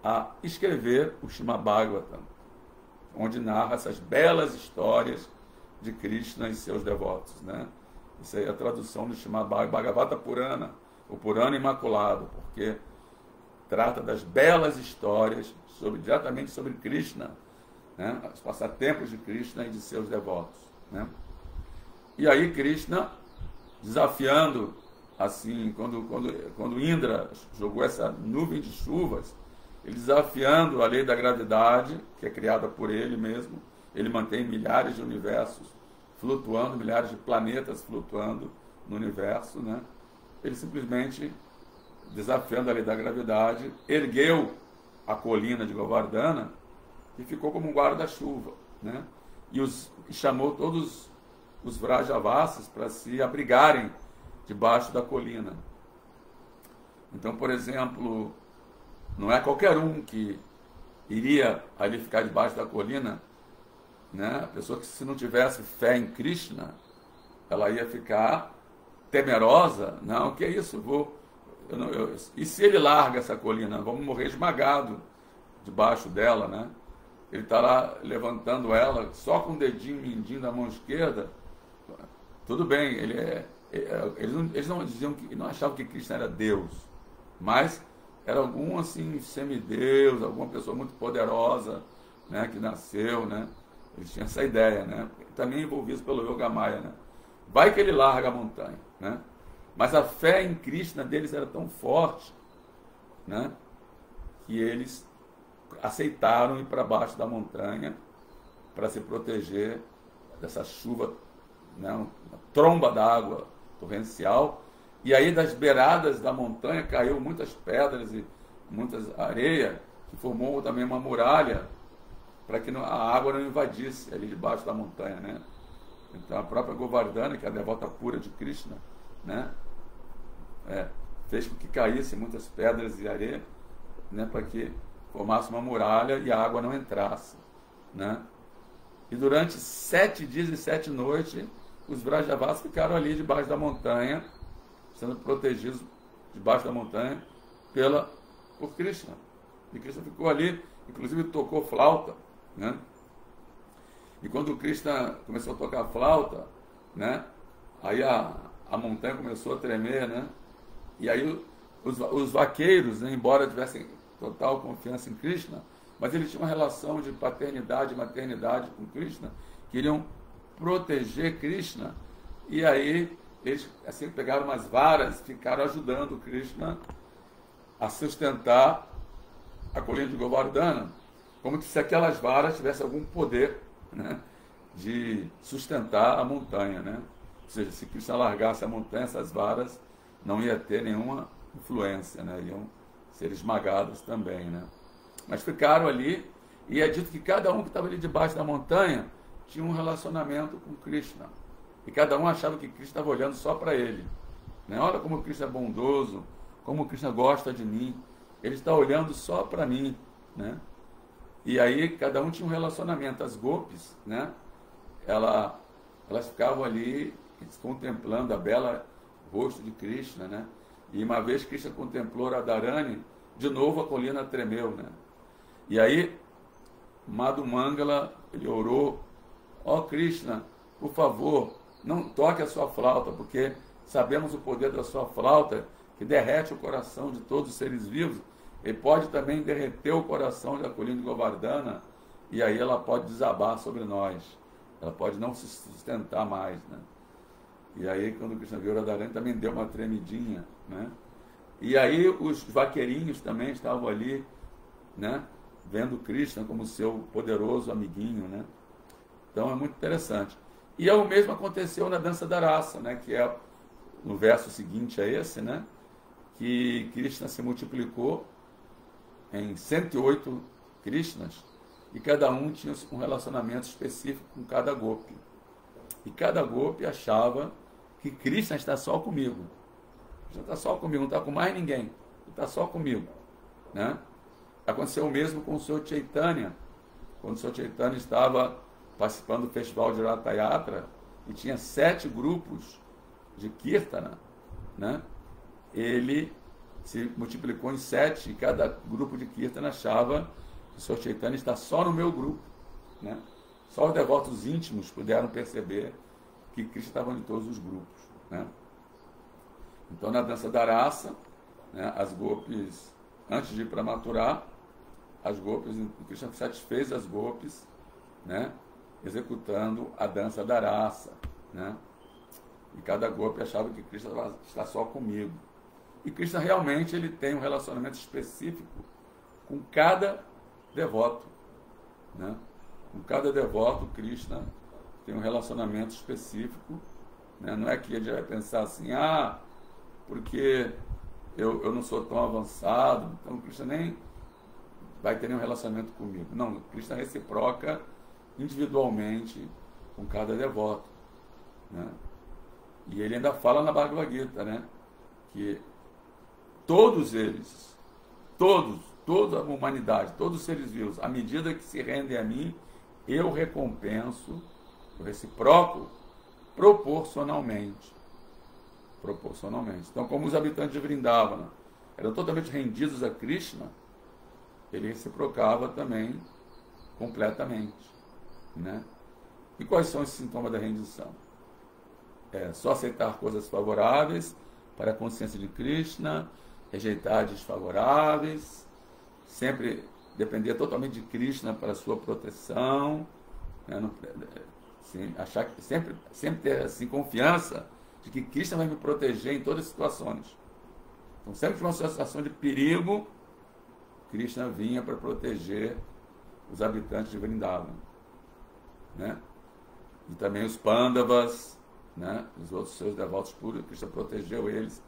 a escrever o Srimad Bhagavatam, onde narra essas belas histórias de Krishna e seus devotos, né? Isso aí é a tradução do Srimad Bhagavata Purana, o Purana Imaculado, porque trata das belas histórias diretamente sobre Krishna, né? Os passatempos de Krishna e de seus devotos, né? E aí Krishna, desafiando assim, quando Indra jogou essa nuvem de chuvas, ele desafiando a lei da gravidade, que é criada por ele mesmo, ele mantém milhares de universos flutuando, milhares de planetas flutuando no universo, né? Ele simplesmente, desafiando a lei da gravidade, ergueu a colina de Govardhana e ficou como um guarda-chuva, né? E chamou todos os Vrajavasis para se abrigarem debaixo da colina. Então, por exemplo, não é qualquer um que iria ali ficar debaixo da colina, né? A pessoa que, se não tivesse fé em Krishna, ela ia ficar temerosa. Não, o que é isso? E se ele larga essa colina? Vamos morrer esmagado debaixo dela, né? Ele está lá levantando ela só com o dedinho mindinho da mão esquerda. Tudo bem, eles não diziam que, não achavam que Krishna era Deus, mas era algum assim semideus, alguma pessoa muito poderosa, né, que nasceu, né? Eles tinham essa ideia, né? Também envolvidos pelo Yoga Maya, né? Vai que ele larga a montanha, né? Mas a fé em Krishna deles era tão forte, né, que eles aceitaram ir para baixo da montanha para se proteger dessa chuva, né, uma tromba d'água torrencial. E aí das beiradas da montanha caiu muitas pedras e muitas areias, que formou também uma muralha para que a água não invadisse ali debaixo da montanha, né? Então a própria Govardhana, que é a devota pura de Krishna, né, fez com que caíssem muitas pedras e areia, né, para que formasse uma muralha e a água não entrasse, né? E durante 7 dias e 7 noites, os Vrajavasis ficaram ali debaixo da montanha, sendo protegidos debaixo da montanha por Krishna. E Krishna ficou ali, inclusive tocou flauta, né? E quando o Krishna começou a tocar flauta, né, aí a montanha começou a tremer, né? E aí os vaqueiros, né, embora tivessem total confiança em Krishna, mas eles tinham uma relação de paternidade e maternidade com Krishna, queriam proteger Krishna, e aí eles assim pegaram umas varas e ficaram ajudando Krishna a sustentar a colina de Govardhana, como se aquelas varas tivessem algum poder, né, de sustentar a montanha, né? Ou seja, se Krishna largasse a montanha, essas varas não ia ter nenhuma influência, né? Iam ser esmagadas também, né? Mas ficaram ali, e é dito que cada um que estava ali debaixo da montanha tinha um relacionamento com Krishna, e cada um achava que Krishna estava olhando só para ele, né? Olha como Krishna é bondoso, como Krishna gosta de mim, ele está olhando só para mim, né? E aí cada um tinha um relacionamento. As gopis, né, elas ficavam ali contemplando a bela rosto de Krishna, né? E uma vez Krishna contemplou Radharani, de novo a colina tremeu, né? E aí Madhu Mangala, ele orou: ó Krishna, por favor, não toque a sua flauta, porque sabemos o poder da sua flauta, que derrete o coração de todos os seres vivos. Ele pode também derreter o coração da colina de Govardhana, e aí ela pode desabar sobre nós. Ela pode não se sustentar mais, né? E aí, quando Krishna viu Radharani, também deu uma tremidinha, né? E aí os vaqueirinhos também estavam ali, né, vendo Krishna como seu poderoso amiguinho, né? Então é muito interessante. E o mesmo aconteceu na dança da raça, né, que é no verso seguinte a esse, né, que Krishna se multiplicou em 108 Krishnas, e cada um tinha um relacionamento específico com cada gopi. E cada gopi achava que Krishna está só comigo. Krishna está só comigo, não está com mais ninguém. Ele está só comigo, né? Aconteceu o mesmo com o Sr. Chaitanya. Quando o Sr. Chaitanya estava participando do festival de Ratha Yatra, e tinha 7 grupos de Kirtana, né? Ele se multiplicou em 7, e cada grupo de Kirtana achava que o Sr. Chaitanya está só no meu grupo, né? Só os devotos íntimos puderam perceber que Krishna estava em todos os grupos, né? Então, na dança da raça, né, as gopis, antes de ir para Maturar, as gopis, Krishna satisfez as gopis, né, executando a dança da raça, né? E cada golpe achava que Krishna está só comigo. E Krishna realmente ele tem um relacionamento específico com cada devoto, né? Com cada devoto, Krishna tem um relacionamento específico, né? Não é que ele vai pensar assim, porque eu não sou tão avançado, então Krishna nem vai ter nenhum relacionamento comigo. Não, Krishna reciproca individualmente com cada devoto, né? E ele ainda fala na Bhagavad Gita, né? Que todos eles, toda a humanidade, todos os seres vivos, à medida que se rendem a mim, eu recompenso, eu reciproco proporcionalmente. Então, como os habitantes de Vrindavana eram totalmente rendidos a Krishna, ele reciprocava também completamente, né? E quais são os sintomas da rendição? Só aceitar coisas favoráveis para a consciência de Krishna, rejeitar desfavoráveis, sempre depender totalmente de Krishna para a sua proteção, né? Achar que sempre ter assim, confiança de que Krishna vai me proteger em todas as situações. Então, sempre que uma situação de perigo, Krishna vinha para proteger os habitantes de Vrindavana, né? E também os Pandavas, né? Os outros seus devotos puros, Krishna protegeu eles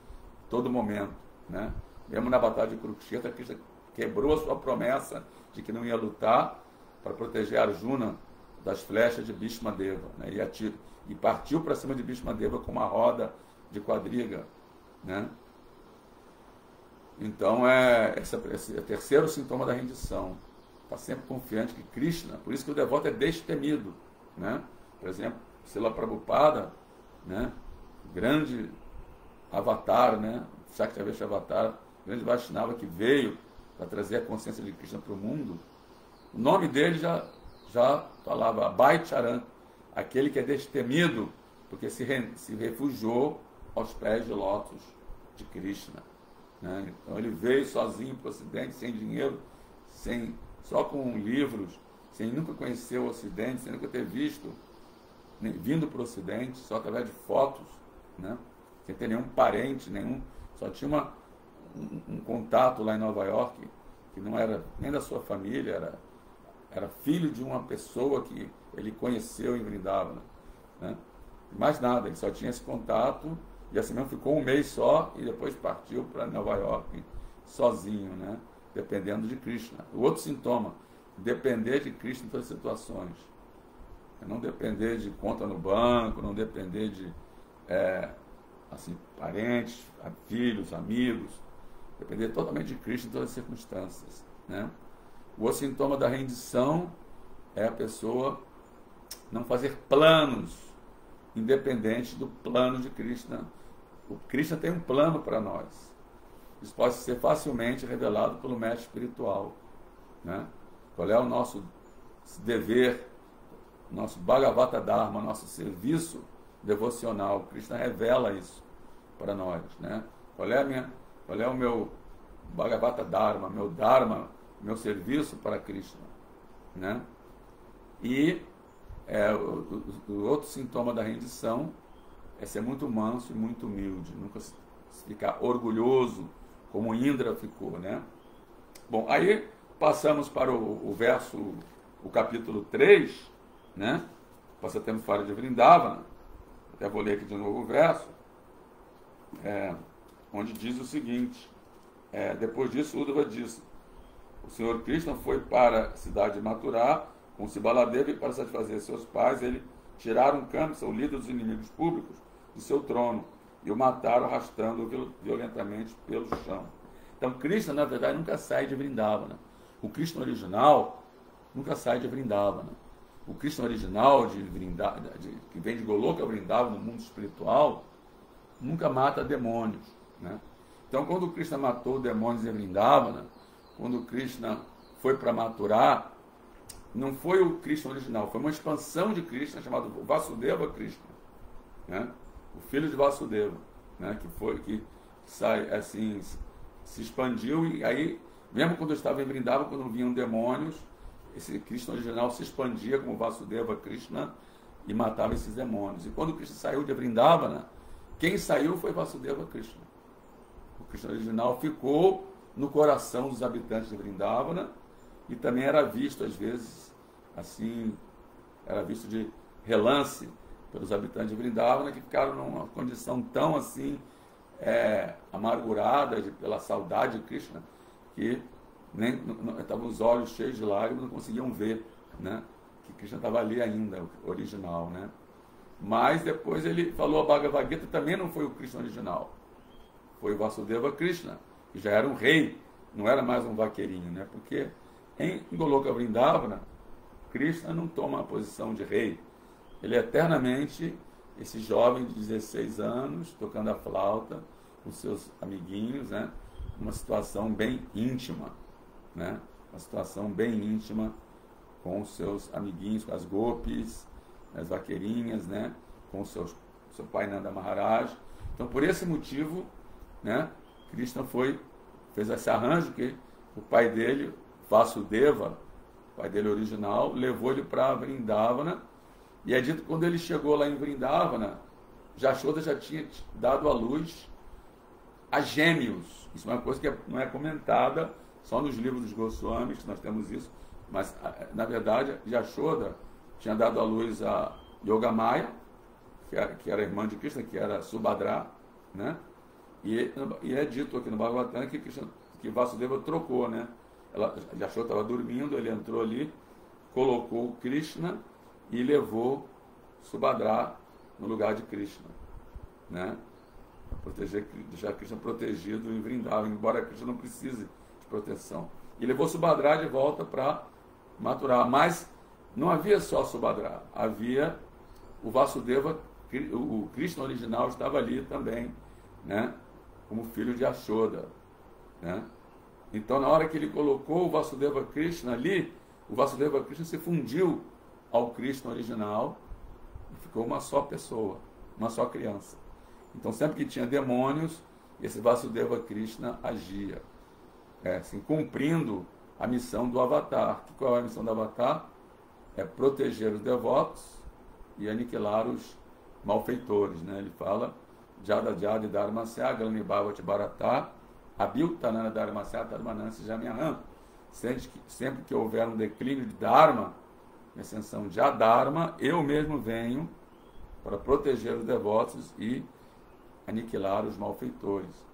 em todo momento, né? Mesmo na batalha de Kurukshetra, Krishna quebrou a sua promessa de que não ia lutar para proteger Arjuna das flechas de Bhishma Deva, né? E partiu para cima de Bhishma Deva com uma roda de quadriga, né? Então esse é o terceiro sintoma da rendição. Está sempre confiante que Krishna, por isso que o devoto é destemido, né? Por exemplo, Srila Prabhupada, né? Grande avatar, né? Sakyavesha Avatar, grande Vaishnava que veio para trazer a consciência de Krishna para o mundo. O nome dele já falava Abhay Charan, aquele que é destemido porque se refugiou aos pés de lótus de Krishna, né? Então ele veio sozinho para o Ocidente, sem dinheiro, só com livros, sem nunca conhecer o Ocidente, sem nunca ter vindo para o Ocidente, só através de fotos, né? Sem ter nenhum parente, só tinha um contato lá em Nova York, que não era nem da sua família, era filho de uma pessoa que ele conheceu em Vrindavana, né? Mais nada, ele só tinha esse contato, e assim mesmo ficou um mês só, e depois partiu para Nova York, sozinho, né? Dependendo de Krishna. O outro sintoma, depender de Krishna em todas as situações. Não depender de conta no banco, não depender de parentes, filhos, amigos, depender totalmente de Krishna em todas as circunstâncias, né? O outro sintoma da rendição é a pessoa não fazer planos independentes do plano de Krishna. O Krishna tem um plano para nós. Isso pode ser facilmente revelado pelo mestre espiritual, né? Qual é o nosso dever, nosso Bhagavata Dharma, nosso serviço devocional? Krishna revela isso para nós, né? Qual é o meu Bhagavata Dharma, meu Dharma, meu serviço para Krishna, né? E o outro sintoma da rendição é ser muito manso e muito humilde, nunca ficar orgulhoso como Indra ficou, né? Bom, aí passamos para o capítulo 3, né? Passatempo fora de Vrindavana. Até vou ler aqui de novo o verso, onde diz o seguinte: depois disso, Uddhava disse: o Senhor Krishna foi para a cidade de Mathura com Sibaladeva, e para satisfazer seus pais, ele tiraram Kamsa, o líder dos inimigos públicos, de seu trono, e o mataram arrastando-o violentamente pelo chão. Então Krishna, na verdade, nunca sai de Vrindavana. O Krishna original nunca sai de Vrindavana. O Krishna original que vem de Goloka Vrindavana, no mundo espiritual, nunca mata demônios, né? Então, quando Krishna matou demônios em Vrindavana, quando Krishna foi para Mathura, não foi o Krishna original, foi uma expansão de Krishna chamado Vasudeva Krishna, né? O filho de Vasudeva, né? que sai assim, se expandiu, e aí, mesmo quando estava em Vrindavana, quando vinham demônios, esse Krishna original se expandia como Vasudeva Krishna e matava esses demônios. E quando Krishna saiu de Vrindavana, quem saiu foi Vasudeva Krishna. O Krishna original ficou no coração dos habitantes de Vrindavana e também era visto, às vezes, assim, era visto de relance pelos habitantes de Vrindavana, que ficaram numa condição tão assim, amargurada pela saudade de Krishna, que nem estavam os olhos cheios de lágrimas, não conseguiam ver, né, que Krishna estava ali ainda, o original, né? Mas depois ele falou, a Bhagavad Gita também não foi o Krishna original, foi o Vasudeva Krishna, que já era um rei, não era mais um vaqueirinho, né? Porque em Goloka Vrindavana, Krishna não toma a posição de rei, ele é eternamente esse jovem de 16 anos, tocando a flauta com seus amiguinhos, né? Uma situação bem íntima, né? Uma situação bem íntima com os seus amiguinhos, com as gopis, as vaqueirinhas, né? Com seu pai Nanda Maharaj. Então, por esse motivo, né, Krishna fez esse arranjo que o pai dele, Vasudeva, o pai dele original, levou ele para Vrindavana. E é dito que quando ele chegou lá em Vrindavana, Jashoda já tinha dado à luz a gêmeos. Isso é uma coisa que não é comentada só nos livros dos Goswamis, que nós temos isso, mas, na verdade, Jashoda tinha dado à luz a Yogamaya, que era irmã de Krishna, que era Subhadra, né? E é dito aqui no Bhagavatam que Vasudeva trocou, né? Jashoda estava dormindo, ele entrou ali, colocou Krishna e levou Subhadra no lugar de Krishna, né? Para deixar Krishna protegido em Vrindavan, embora Krishna não precise de proteção. E levou Subhadra de volta para Mathura, mas não havia só Subhadra, havia o Vasudeva, o Krishna original estava ali também, né? Como filho de Yashoda, né? Então, na hora que ele colocou o Vasudeva Krishna ali, o Vasudeva Krishna se fundiu ao Krishna original e ficou uma só pessoa, uma só criança. Então, sempre que tinha demônios, esse Vasudeva Krishna agia, assim, cumprindo a missão do Avatar. Qual é a missão do Avatar? É proteger os devotos e aniquilar os malfeitores, né? Ele fala Jada Jada Dharmasya Galani Bhavati Bharata Abhyutanana Dharmasya Dharmanansi Jamyaham. Sempre que houver um declínio de Dharma, ascensão de Adharma, eu mesmo venho para proteger os devotos e aniquilar os malfeitores.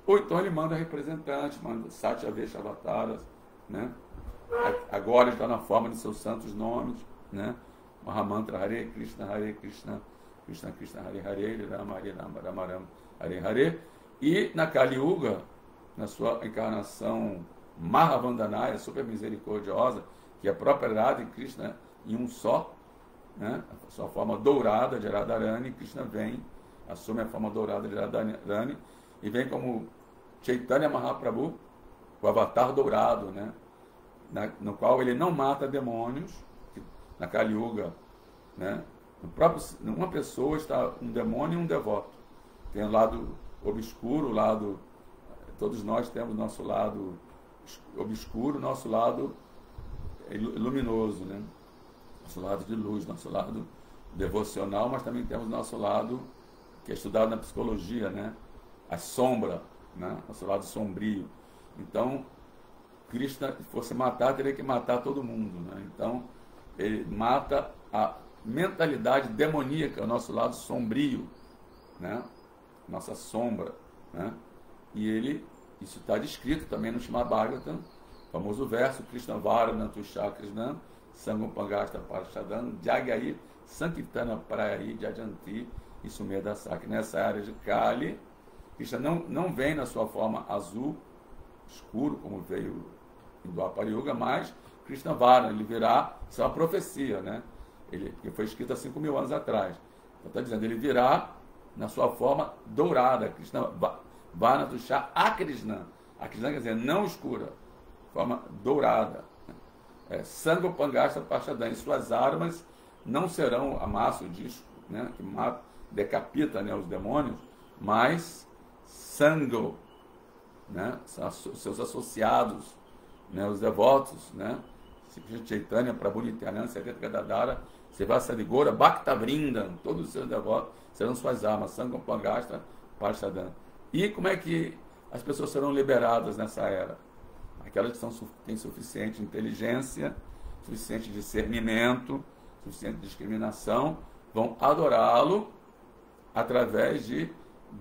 Ou então ele manda representantes, manda Satya Vesha Avataras, né? Agora está na forma de seus santos nomes, né? Mahamantra Hare Krishna, Krishna Krishna Hare Hare, Rama Hare Rama, Rama Rama Hare Hare. E na Kali Yuga, na sua encarnação Mahavandanaya, super misericordiosa, que é a própria Radha e Krishna em um só, né? A sua forma dourada de Radharani, Krishna vem, assume a forma dourada de Radharani e vem como Chaitanya Mahaprabhu, o avatar dourado, né? No qual ele não mata demônios, na Kali Yuga, né? Uma pessoa está um demônio e um devoto. Tem o lado obscuro, o lado, todos nós temos nosso lado obscuro, nosso lado luminoso, né? Nosso lado de luz, nosso lado devocional, mas também temos nosso lado que é estudado na psicologia, né? A sombra, né? Nosso lado sombrio. Então, Krishna, se fosse matar, teria que matar todo mundo, né? Então, ele mata a mentalidade demoníaca, o nosso lado sombrio, né? Nossa sombra, né? E isso está descrito também no Srimad Bhagavatam, famoso verso, Krishna Varana Tusha Krishna, Sangam Pangasta Parashadan, Jagayi, Sankirtana Prayayi, Jajanti, e Sumedasaki. Nessa área de Kali, Krishna não vem na sua forma azul, escuro, como veio em Dwapara Yuga, mas Krishna Varana, ele virá, isso é uma profecia, né? Que foi escrita há 5.000 anos atrás. Então está dizendo, ele virá na sua forma dourada, Krishna Varana Tusha a Krishna. A Krishna quer dizer não escura, forma dourada. Sangha Pangasta Parashadan, suas armas não serão amasso o disco, né, que decapita, né, os demônios, mas Sangha, né, seus associados, né, os devotos, né, Sri Krishna Chaitanya, Prabhu Nityananda, Sakyata Gadadara, Sevasa Ligora, Bhakta Vrindam, todos os seus devotos serão suas almas, Sangam Pangasta, Parshadana. E como é que as pessoas serão liberadas nessa era? Aquelas que têm suficiente inteligência, suficiente discernimento, suficiente discriminação, vão adorá-lo através de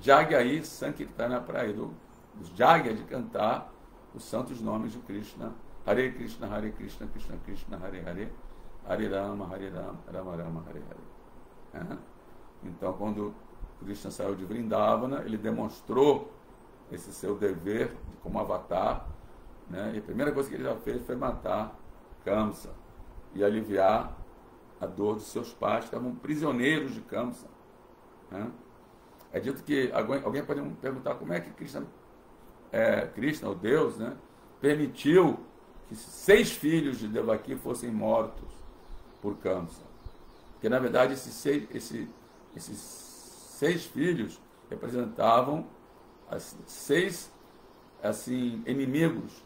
Jagyai Sankirtana Praido, os Jagya de cantar os santos nomes de Krishna. Hare Krishna, Krishna Krishna, Hare Hare, Hare Rama, Rama Rama, Hare Hare. Então, quando Krishna saiu de Vrindavana, ele demonstrou esse seu dever como avatar, né? E a primeira coisa que ele já fez foi matar Kamsa e aliviar a dor dos seus pais, que estavam prisioneiros de Kamsa, né? É dito que alguém pode me perguntar como é que Krishna, o Deus, né, permitiu que 6 filhos de Devaki fossem mortos por Kamsa. Porque, na verdade, esses 6 filhos representavam 6 assim, inimigos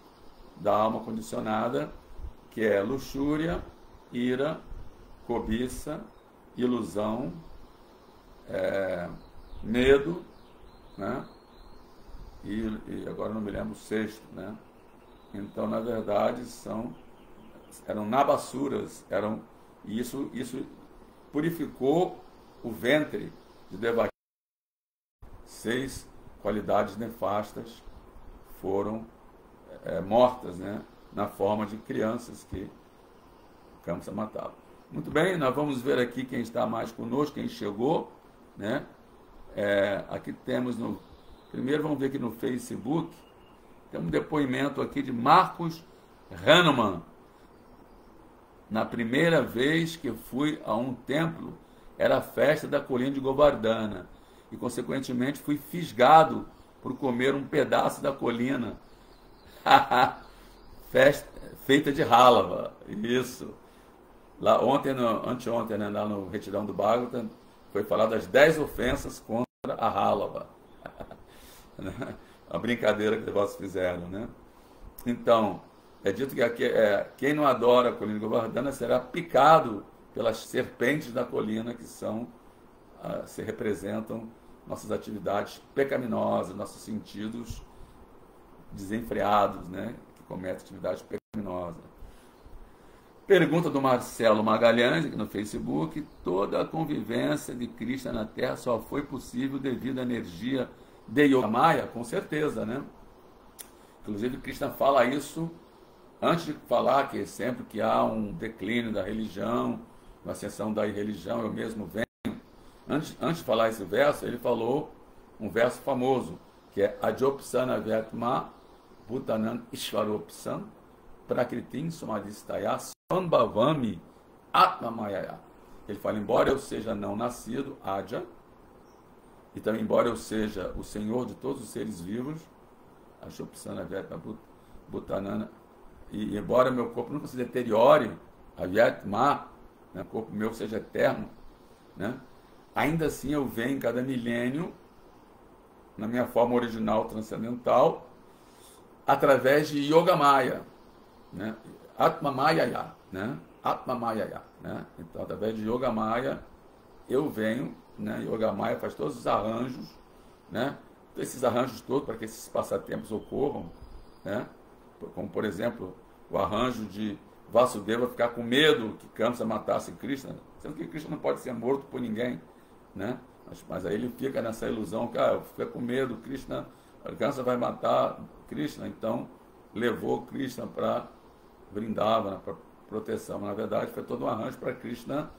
da alma condicionada, que é luxúria, ira, cobiça, ilusão, medo, né? E agora não me lembro o 6º, né? Então, na verdade, eram nabasuras, e isso purificou o ventre de Devaki. 6 qualidades nefastas foram mortas, né, na forma de crianças que Kamsa matava. Muito bem, nós vamos ver aqui quem está mais conosco, quem chegou, né? Aqui temos primeiro vamos ver aqui no Facebook, tem um depoimento aqui de Marcos Hanuman. Na primeira vez que fui a um templo, era a festa da colina de Govardhana, e consequentemente fui fisgado por comer um pedaço da colina. Festa feita de Halava. Isso. Lá anteontem, né, lá no Retirão do Bhagavatam, foi falado das 10 ofensas contra a Halava. A brincadeira que vocês fizeram, né? Então, é dito que quem não adora a colina de Govardhana será picado pelas serpentes da colina, que se representam nossas atividades pecaminosas, nossos sentidos desenfreados, né, que cometem atividades pecaminosas. Pergunta do Marcelo Magalhães, aqui no Facebook: toda a convivência de Krishna na Terra só foi possível devido à energia de Yogamaya? Com certeza, né? Inclusive, Krishna fala isso antes de falar que sempre que há um declínio da religião, uma ascensão da irreligião, eu mesmo venho. Antes de falar esse verso, ele falou um verso famoso, que é Ajopsana Vyatma Bhutanan Ishvaropsan Prakritin Somadistaya Sambhavami Atmamayaya. Ele fala, embora eu seja não nascido, Aja, e também embora eu seja o Senhor de todos os seres vivos, Ajopsana Vyatma Bhutanana, e embora meu corpo nunca se deteriore, a Vyatma, né, o corpo meu seja eterno, né, ainda assim eu venho em cada milênio, na minha forma original transcendental, através de Yogamaya, né? Atmamayaya, né? Atmamayaya, né? Então, através de Yogamaya, eu venho, né? Yogamaya faz todos os arranjos, né? Esses arranjos todos para que esses passatempos ocorram, né? Como, por exemplo, o arranjo de Vasudeva ficar com medo que Kamsa matasse Krishna, sendo que Krishna não pode ser morto por ninguém, né? Mas aí ele fica nessa ilusão que fica com medo, Kamsa vai matar Krishna, então levou Krishna para Vrindavana, para proteção. Na verdade, foi todo um arranjo para Krishna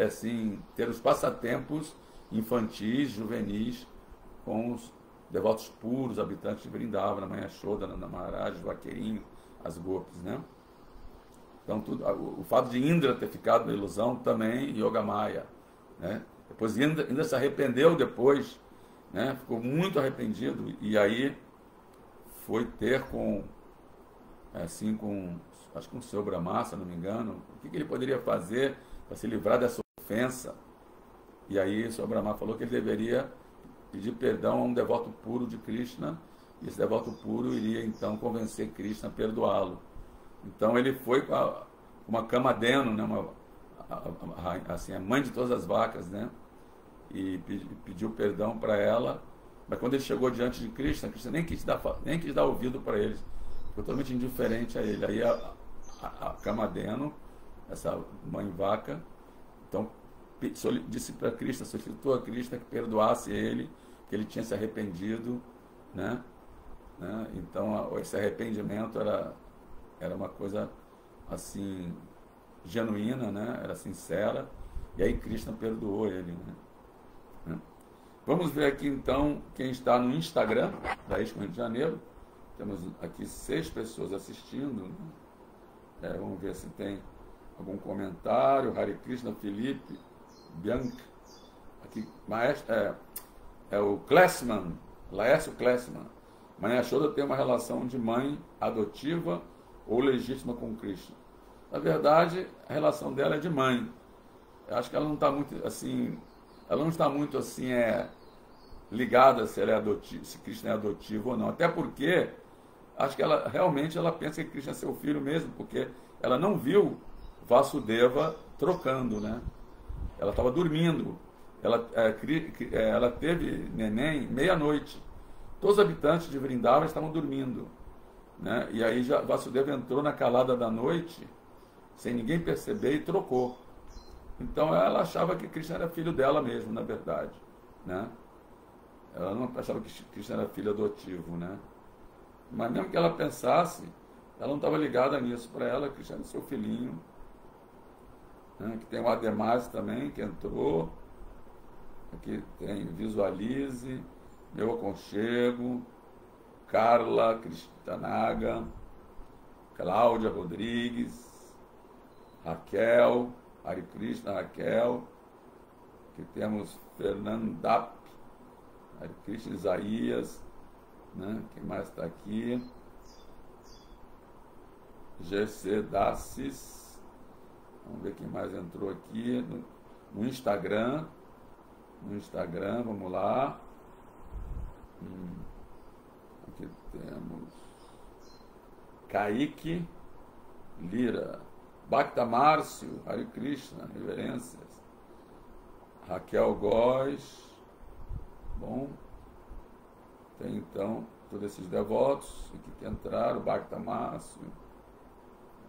assim, ter os passatempos infantis, juvenis, com os devotos puros, habitantes de Vrindavana, Mãe Yashoda, Nanda Maharaj, Vaqueirinho, as Gopis, né? Então, o fato de Indra ter ficado na ilusão também, Yogamaya, né? Depois Indra se arrependeu depois, né? Ficou muito arrependido, e aí foi ter acho que com o seu Brahma, se não me engano, o que ele poderia fazer para se livrar dessa ofensa. E aí o seu Brahma falou que ele deveria pedir perdão a um devoto puro de Krishna, e esse devoto puro iria então convencer Krishna a perdoá-lo. Então ele foi uma Kamadeno, né, assim, a mãe de todas as vacas, né, e pediu perdão para ela, mas quando ele chegou diante de Krishna, Krishna nem quis dar ouvido para ele, ficou totalmente indiferente a ele. Aí a Kamadeno, essa mãe vaca, então disse para Krishna, solicitou a Krishna que perdoasse ele, que ele tinha se arrependido, né? Então esse arrependimento era uma coisa assim genuína, né? Era sincera, e aí Krishna perdoou ele, né? Vamos ver aqui então quem está no Instagram da Expo Rio de Janeiro. Temos aqui 6 pessoas assistindo, né? Vamos ver se tem algum comentário. Hare Krishna, Felipe, Bianca, aqui, maestro, é o Klessman, Laércio Klessman. Mãe Yashoda tem uma relação de mãe adotiva ou legítima com Krishna. Na verdade, a relação dela é de mãe. Eu acho que ela não está muito assim, ligada se ela é adotiva, se Krishna é adotivo ou não. Até porque acho que ela realmente pensa que Krishna é seu filho mesmo, porque ela não viu Vasudeva trocando, né? Ela estava dormindo. Ela teve neném meia-noite. Todos os habitantes de Vrindavan estavam dormindo, né? E aí Vasudeva entrou na calada da noite, sem ninguém perceber, e trocou. Então ela achava que Krishna era filho dela mesmo, na verdade, né? Ela não achava que Krishna era filho adotivo, né? Mas mesmo que ela pensasse, ela não estava ligada nisso. Para ela, Krishna era seu filhinho, né? Que tem o Ademais também, que entrou. Aqui tem Visualize, Meu Aconchego, Carla Cristanaga, Cláudia Rodrigues, Raquel, Hare Krishna, Raquel. Aqui temos Fernandap, Hare Krishna, Isaías, né? Quem mais está aqui? GC Dassis. Vamos ver quem mais entrou aqui no Instagram. No Instagram, vamos lá. Aqui temos Kaique Lira, Bhakta Márcio, Hare Krishna, reverências. Raquel Góes. Bom, tem então todos esses devotos aqui que entraram, Bhakta Márcio.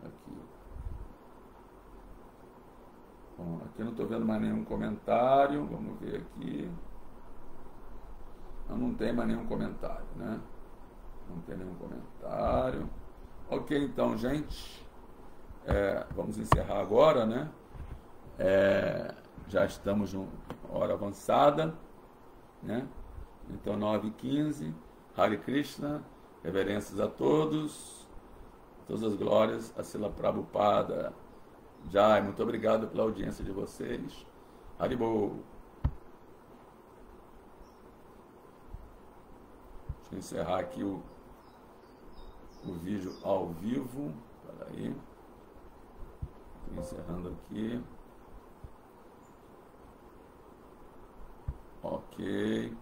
Aqui. Bom, aqui não estou vendo mais nenhum comentário. Vamos ver aqui. Não tem mais nenhum comentário, né? Não tem nenhum comentário. Ok, então, gente. Vamos encerrar agora, né? Já estamos em hora avançada, né? Então, 9h15. Hare Krishna. Reverências a todos. Todas as glórias a Srila Prabhupada. Jai, muito obrigado pela audiência de vocês. Haribol. Deixa eu encerrar aqui o vídeo ao vivo. Espera aí. Estou encerrando aqui. Ok.